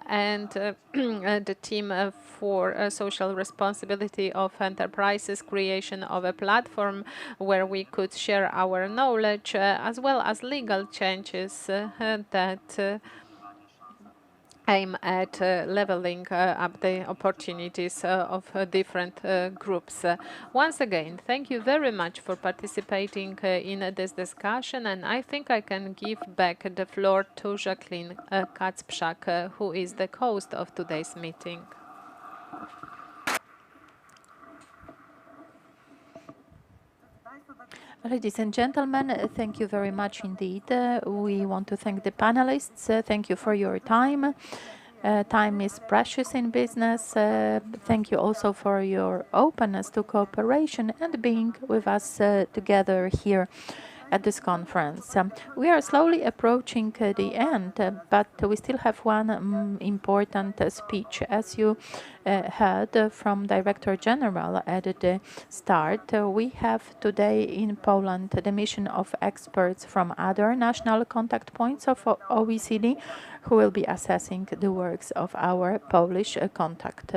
and the team for social responsibility of enterprises, creation of a platform where we could share our knowledge, as well as legal changes that aim at leveling up the opportunities of different groups. Once again, thank you very much for participating in this discussion, and I think I can give back the floor to Jacqueline Kacprzak, who is the host of today's meeting. Ladies and gentlemen, thank you very much indeed. We want to thank the panelists. Thank you for your time. Time is precious in business. Thank you also for your openness to cooperation and being with us together here at this conference. We are slowly approaching the end, but we still have one important speech. As you heard from Director General at the start, we have today in Poland the mission of experts from other national contact points of OECD who will be assessing the works of our Polish contact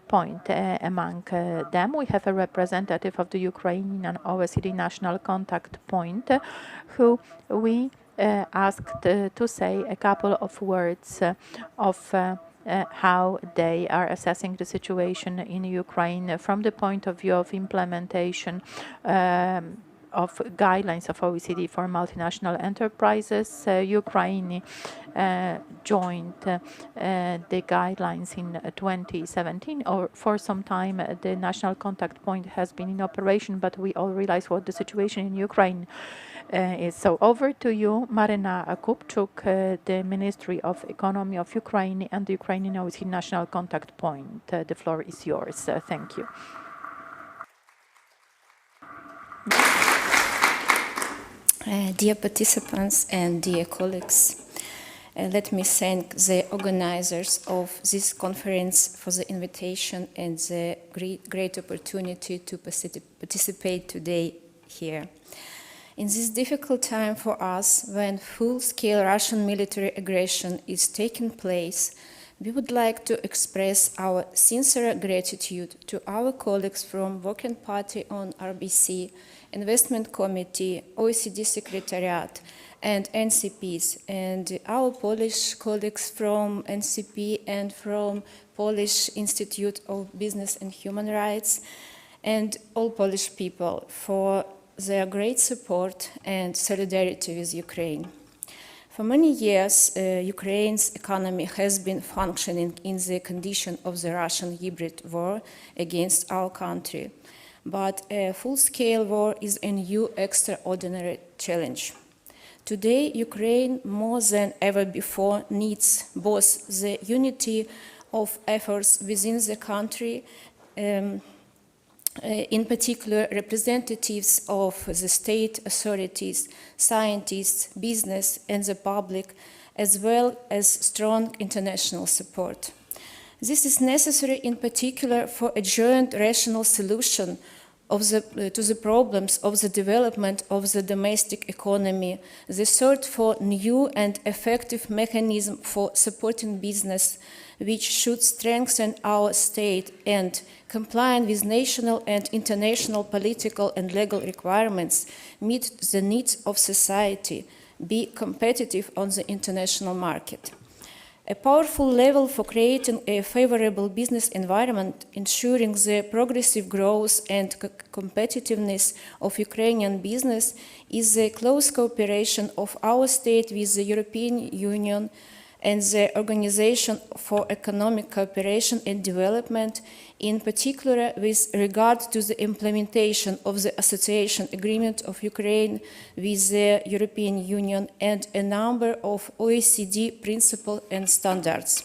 point. Among them, we have a representative of the Ukrainian OECD National Contact Point, who we asked to say a couple of words of how they are assessing the situation in Ukraine from the point of view of implementation of guidelines of OECD for multinational enterprises. Ukraine joined the guidelines in 2017, or for some time the national contact point has been in operation, but we all realize what the situation in Ukraine is. So over to you, Marina Kupchuk, the Ministry of Economy of Ukraine and the Ukrainian OECD National Contact Point. The floor is yours. Thank you. Dear participants and dear colleagues, let me thank the organizers of this conference for the invitation and the great opportunity to participate today here. In this difficult time for us, when full-scale Russian military aggression is taking place, we would like to express our sincere gratitude to our colleagues from Working Party on RBC, Investment Committee, OECD Secretariat, and NCPs, and our Polish colleagues from NCP and from Polish Institute of Business and Human Rights, and all Polish people for their great support and solidarity with Ukraine. For many years, Ukraine's economy has been functioning in the condition of the Russian hybrid war against our country. But a full-scale war is a new extraordinary challenge. Today, Ukraine, more than ever before, needs both the unity of efforts within the country, in particular representatives of the state authorities, scientists, business, and the public, as well as strong international support. This is necessary in particular for a joint rational solution to the problems of the development of the domestic economy, the search for new and effective mechanism for supporting business, which should strengthen our state and, complying with national and international political and legal requirements, meet the needs of society, be competitive on the international market. A powerful level for creating a favorable business environment, ensuring the progressive growth and competitiveness of Ukrainian business, is the close cooperation of our state with the European Union and the Organization for Economic Cooperation and Development, in particular with regard to the implementation of the Association Agreement of Ukraine with the European Union and a number of OECD principles and standards.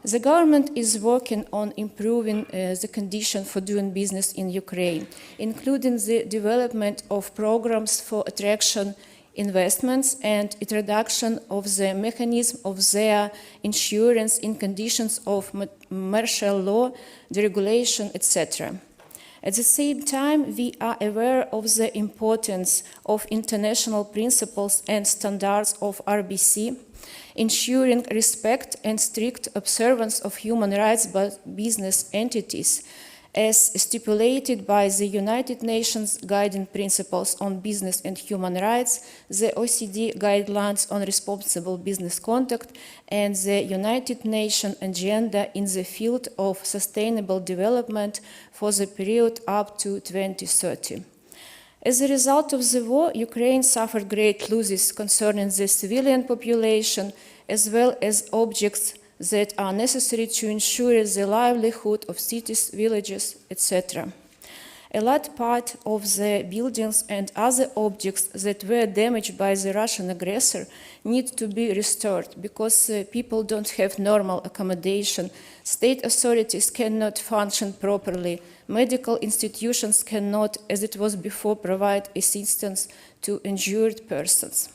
The government is working on improving the condition for doing business in Ukraine, including the development of programs for attraction investments and introduction of the mechanism of their insurance in conditions of martial law, deregulation, etc. At the same time, we are aware of the importance of international principles and standards of RBC, ensuring respect and strict observance of human rights by business entities, as stipulated by the United Nations Guiding Principles on Business and Human Rights, the OECD Guidelines on Responsible Business Conduct, and the United Nations Agenda in the field of sustainable development for the period up to 2030. As a result of the war, Ukraine suffered great losses concerning the civilian population, as well as objects that are necessary to ensure the livelihood of cities, villages, etc. A large part of the buildings and other objects that were damaged by the Russian aggressor need to be restored because people don't have normal accommodation, state authorities cannot function properly, medical institutions cannot, as it was before, provide assistance to injured persons.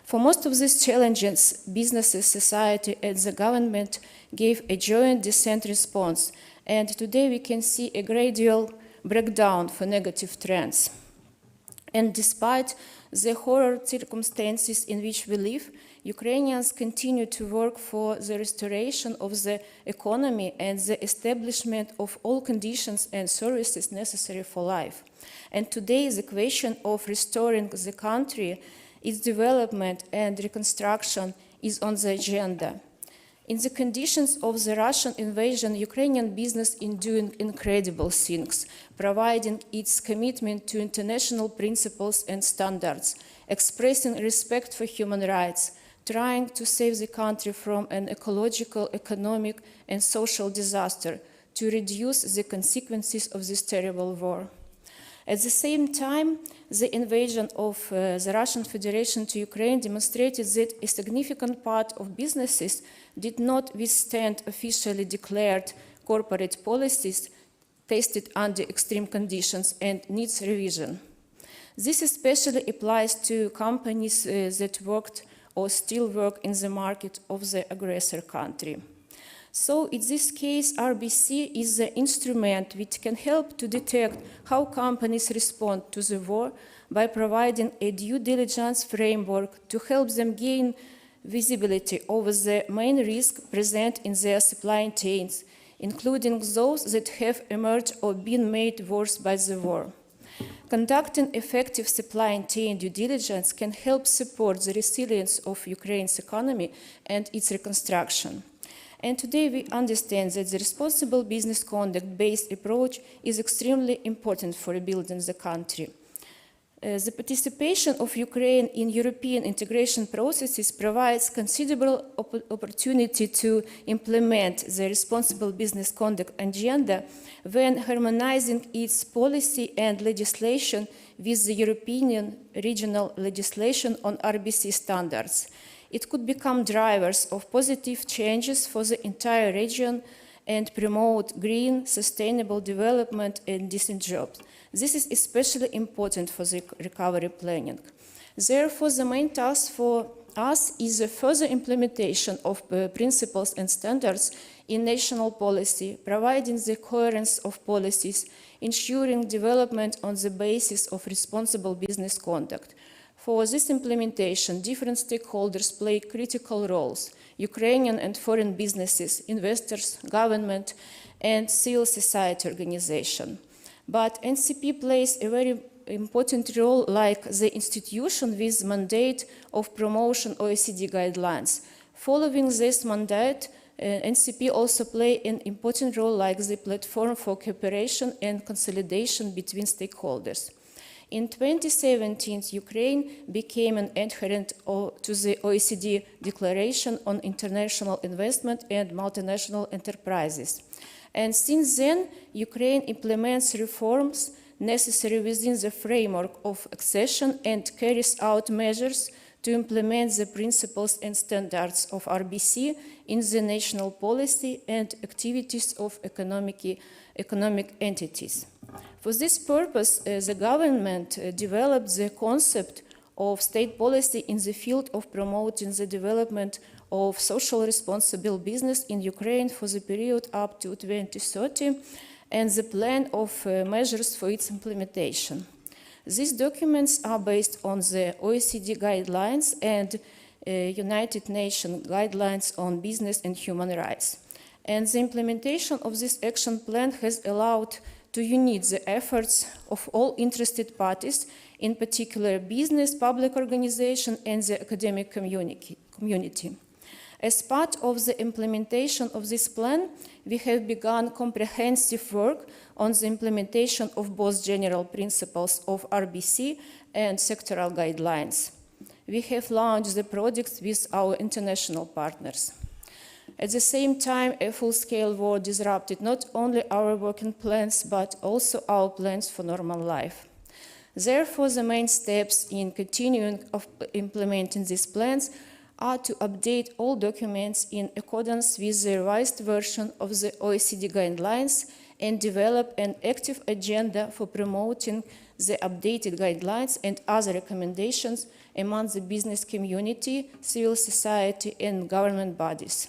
For most of these challenges, businesses, society, and the government gave a joint decent response, and today we can see a gradual breakdown for negative trends. And despite the horror circumstances in which we live, Ukrainians continue to work for the restoration of the economy and the establishment of all conditions and services necessary for life. And today the question of restoring the country, its development and reconstruction is on the agenda. In the conditions of the Russian invasion, Ukrainian business is doing incredible things, providing its commitment to international principles and standards, expressing respect for human rights, trying to save the country from an ecological, economic, and social disaster, to reduce the consequences of this terrible war. At the same time, the invasion of the Russian Federation to Ukraine demonstrated that a significant part of businesses did not withstand officially declared corporate policies tested under extreme conditions and needs revision. This especially applies to companies that worked or still work in the market of the aggressor country. So in this case, RBC is the instrument which can help to detect how companies respond to the war by providing a due diligence framework to help them gain visibility over the main risks present in their supply chains, including those that have emerged or been made worse by the war. Conducting effective supply chain due diligence can help support the resilience of Ukraine's economy and its reconstruction. And today we understand that the responsible business conduct-based approach is extremely important for rebuilding the country. The participation of Ukraine in European integration processes provides considerable opportunity to implement the responsible business conduct agenda when harmonizing its policy and legislation with the European regional legislation on RBC standards. It could become drivers of positive changes for the entire region and promote green, sustainable development and decent jobs. This is especially important for the recovery planning. Therefore, the main task for us is the further implementation of principles and standards in national policy, providing the coherence of policies, ensuring development on the basis of responsible business conduct. For this implementation, different stakeholders play critical roles: Ukrainian and foreign businesses, investors, government, and civil society organizations. But NCP plays a very important role like the institution with mandate of promotion OECD guidelines. Following this mandate, NCP also play an important role like the platform for cooperation and consolidation between stakeholders. In 2017, Ukraine became an adherent to the OECD Declaration on International Investment and Multinational Enterprises. And since then, Ukraine implements reforms necessary within the framework of accession and carries out measures to implement the principles and standards of RBC in the national policy and activities of economic entities. For this purpose, the government developed the concept of state policy in the field of promoting the development of social responsible business in Ukraine for the period up to 2030 and the plan of measures for its implementation. These documents are based on the OECD Guidelines and United Nations Guidelines on Business and Human Rights. And the implementation of this action plan has allowed to unite the efforts of all interested parties, in particular business, public organization, and the academic community. As part of the implementation of this plan, we have begun comprehensive work on the implementation of both general principles of RBC and sectoral guidelines. We have launched the projects with our international partners. At the same time, a full-scale war disrupted not only our working plans, but also our plans for normal life. Therefore, the main steps in continuing of implementing these plans are to update all documents in accordance with the revised version of the OECD guidelines and develop an active agenda for promoting the updated guidelines and other recommendations among the business community, civil society, and government bodies.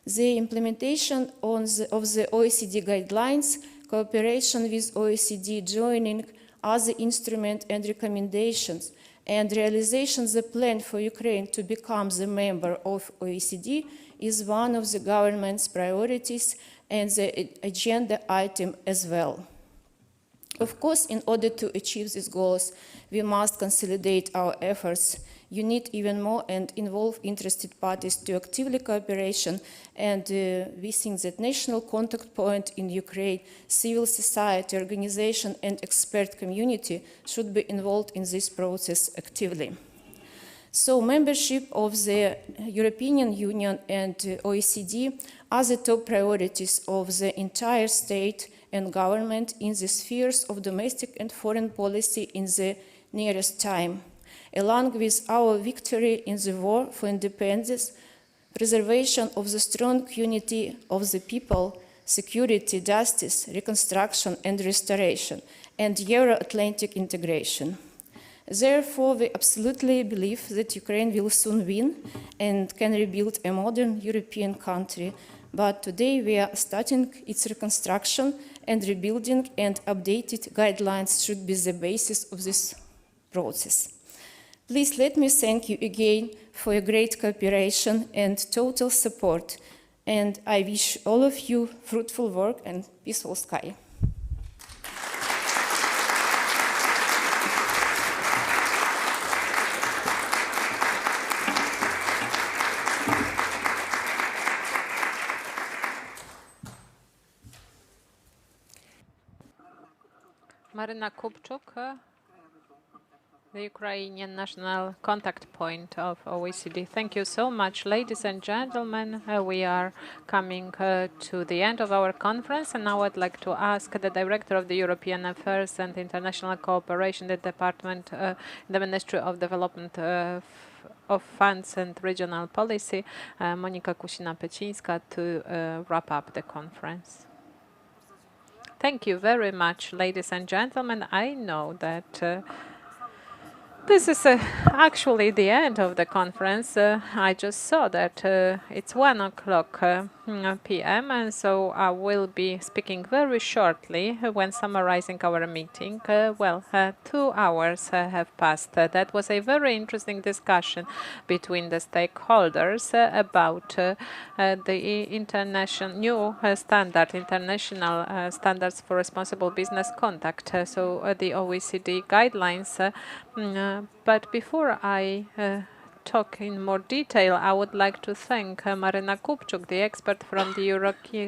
The implementation of the OECD guidelines, cooperation with OECD joining other instruments and recommendations, and realization of the plan for Ukraine to become the member of OECD is one of the government's priorities and the agenda item as well. Of course, in order to achieve these goals, we must consolidate our efforts, unite even more and involve interested parties to actively cooperation, and we think that national contact point in Ukraine, civil society, organization and expert community should be involved in this process actively. So membership of the European Union and OECD are the top priorities of the entire state and government in the spheres of domestic and foreign policy in the nearest time. Along with our victory in the war for independence, preservation of the strong unity of the people, security, justice, reconstruction and restoration, and Euro-Atlantic integration. Therefore, we absolutely believe that Ukraine will soon win and can rebuild a modern European country. But today we are starting its reconstruction, and rebuilding and updated guidelines should be the basis of this process. Please let me thank you again for your great cooperation and total support. And I wish all of you fruitful work and peaceful sky. Marina Kupczuk, the Ukrainian national contact point of OECD. Thank you so much, ladies and gentlemen. We are coming to the end of our conference, and now I'd like to ask the Director of the European Affairs and International Cooperation, the Department, the Ministry of Development of Funds and Regional Policy, Monika Kusina-Pecińska, to wrap up the conference. Thank you very much, ladies and gentlemen. I know that this is actually the end of the conference. I just saw that it's 1 o'clock p.m. and so I will be speaking very shortly when summarizing our meeting. 2 hours have passed. That was a very interesting discussion between the stakeholders about the international new international standards for responsible business conduct. So the OECD guidelines. But before I talk in more detail, I would like to thank Marina Kupczuk, the expert from the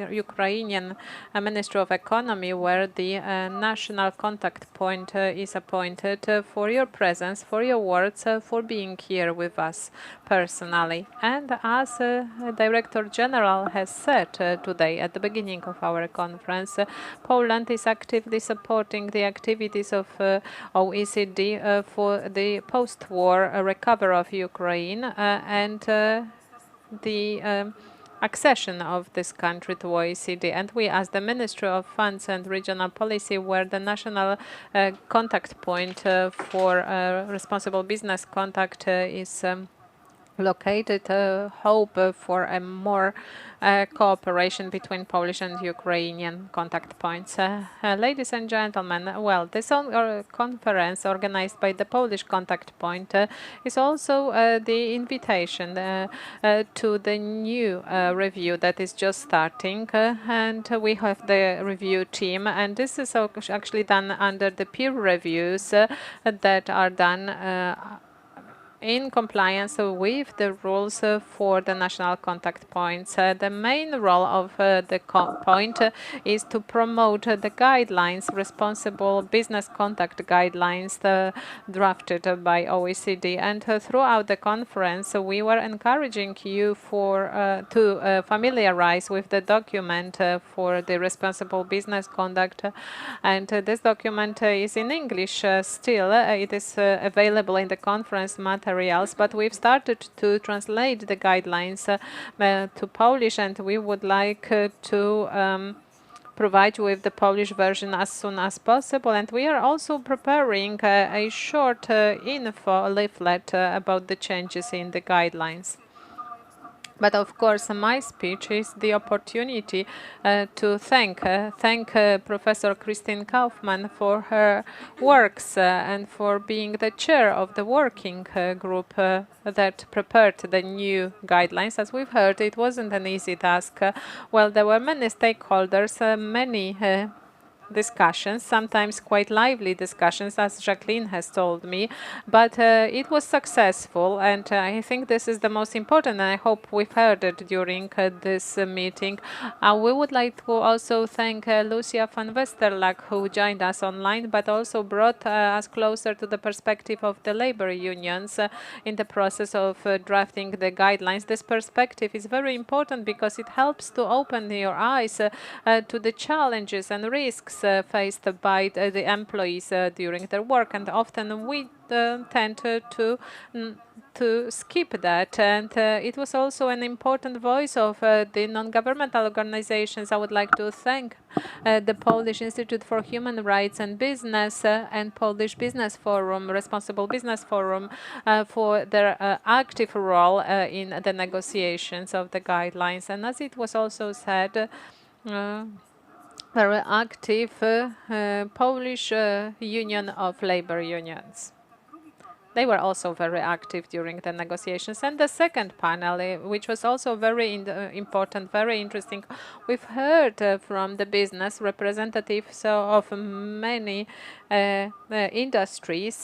Ukrainian Ministry of Economy, where the national contact point is appointed, for your presence, for your words, for being here with us personally. And as Director General has said today at the beginning of our conference, Poland is actively supporting the activities of OECD for the post-war recovery of Ukraine and the accession of this country to OECD. And we, as the Ministry of Funds and Regional Policy, were the national contact point for responsible business conduct, is located, hope for a more cooperation between Polish and Ukrainian contact points. Ladies and gentlemen, well, this conference organized by the Polish contact point is also the invitation to the new review that is just starting, and we have the review team, and this is actually done under the peer reviews that are done in compliance with the rules for the national contact points. The main role of the point is to promote the guidelines, responsible business contact guidelines drafted by OECD. And throughout the conference, we were encouraging you to familiarize with the document for the responsible business conduct. And this document is in English still. It is available in the conference materials, but we've started to translate the guidelines to Polish, and we would like to provide you with the Polish version as soon as possible. And we are also preparing a short info leaflet about the changes in the guidelines. But of course, my speech is the opportunity to thank Professor Christine Kaufmann for her works and for being the chair of the working group that prepared the new guidelines. As we've heard, it wasn't an easy task. Well, there were many stakeholders, many discussions, sometimes quite lively discussions, as Jacqueline has told me, but it was successful, and I think this is the most important, and I hope we've heard it during this meeting. We would like to also thank Lucia van Westerlack, who joined us online, but also brought us closer to the perspective of the labor unions in the process of drafting the guidelines. This perspective is very important because it helps to open your eyes to the challenges and risks faced by the employees during their work, and often we tend to skip that. And it was also an important voice of the non-governmental organizations. I would like to thank the Polish Institute for Human Rights and Business and Polish Business Forum, Responsible Business Forum, for their active role in the negotiations of the guidelines. And as it was also said, very active Polish Union of Labor Unions. They were also very active during the negotiations. And the second panel, which was also very important, very interesting, we've heard from the business representatives of many industries,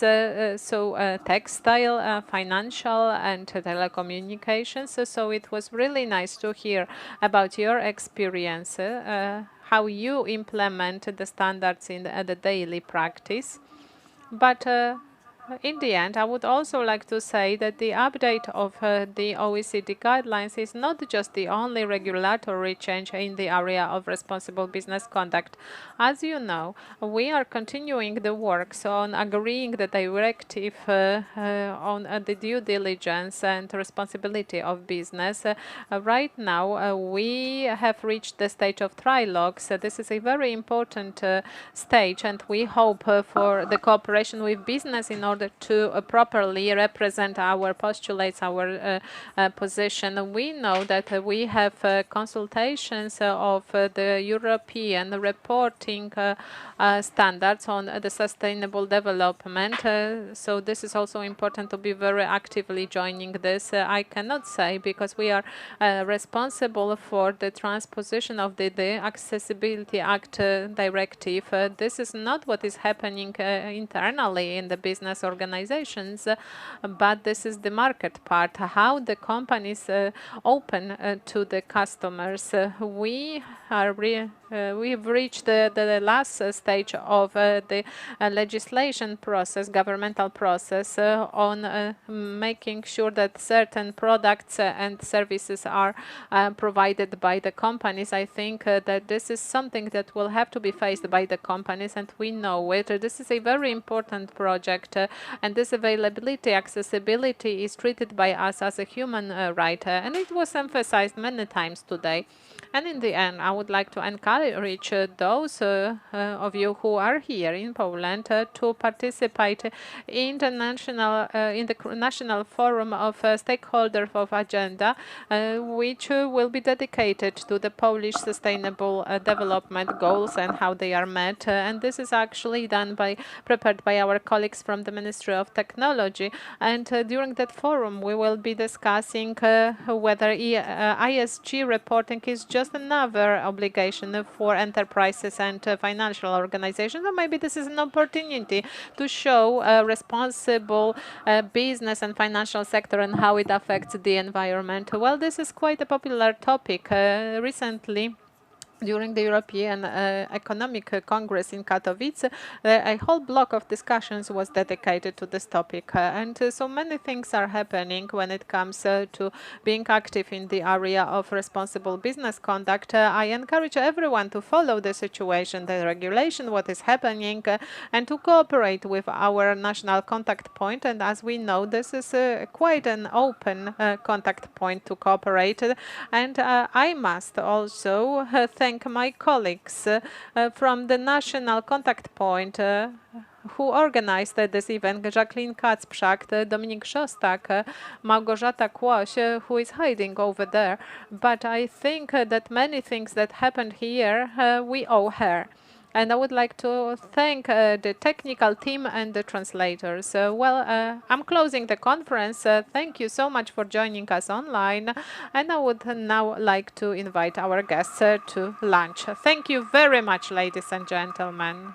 textile, financial, and telecommunications. So it was really nice to hear about your experience, how you implement the standards in the daily practice. But in the end, I would also like to say that the update of the OECD guidelines is not just the only regulatory change in the area of responsible business conduct. As you know, we are continuing the works on agreeing the directive on the due diligence and responsibility of business. Right now, we have reached the stage of trilogues. This is a very important stage, and we hope for the cooperation with business in order to properly represent our postulates, our position. We know that we have consultations of the European reporting standards on the sustainable development. So this is also important to be very actively joining this. I cannot say because we are responsible for the transposition of the Accessibility Act directive. This is not what is happening internally in the business organizations, but this is the market part, how the companies open to the customers. We've reached the last stage of the legislation process, governmental process, on making sure that certain products and services are provided by the companies. I think that this is something that will have to be faced by the companies, and we know it. This is a very important project, and this availability, accessibility is treated by us as a human right, and it was emphasized many times today. And in the end, I would like to encourage those of you who are here in Poland to participate in the National Forum of Stakeholders of Agenda, which will be dedicated to the Polish Sustainable Development Goals and how they are met. And this is actually prepared by our colleagues from the Ministry of Technology. And during that forum, we will be discussing whether ESG reporting is just another obligation for enterprises and financial organizations. Or maybe this is an opportunity to show responsible business and financial sector and how it affects the environment. Well, this is quite a popular topic. Recently, during the European Economic Congress in Katowice, a whole block of discussions was dedicated to this topic. And so many things are happening when it comes to being active in the area of responsible business conduct. I encourage everyone to follow the situation, the regulation, what is happening, and to cooperate with our national contact point. And as we know, this is quite an open contact point to cooperate. And I must also thank my colleagues from the national contact point who organized this event, Jacqueline Kacprzak, Dominik Szostak, Małgorzata Kłoś, who is hiding over there. But I think that many things that happened here, we owe her. And I would like to thank the technical team and the translators. I'm closing the conference. Thank you so much for joining us online. And I would now like to invite our guests to lunch. Thank you very much, ladies and gentlemen.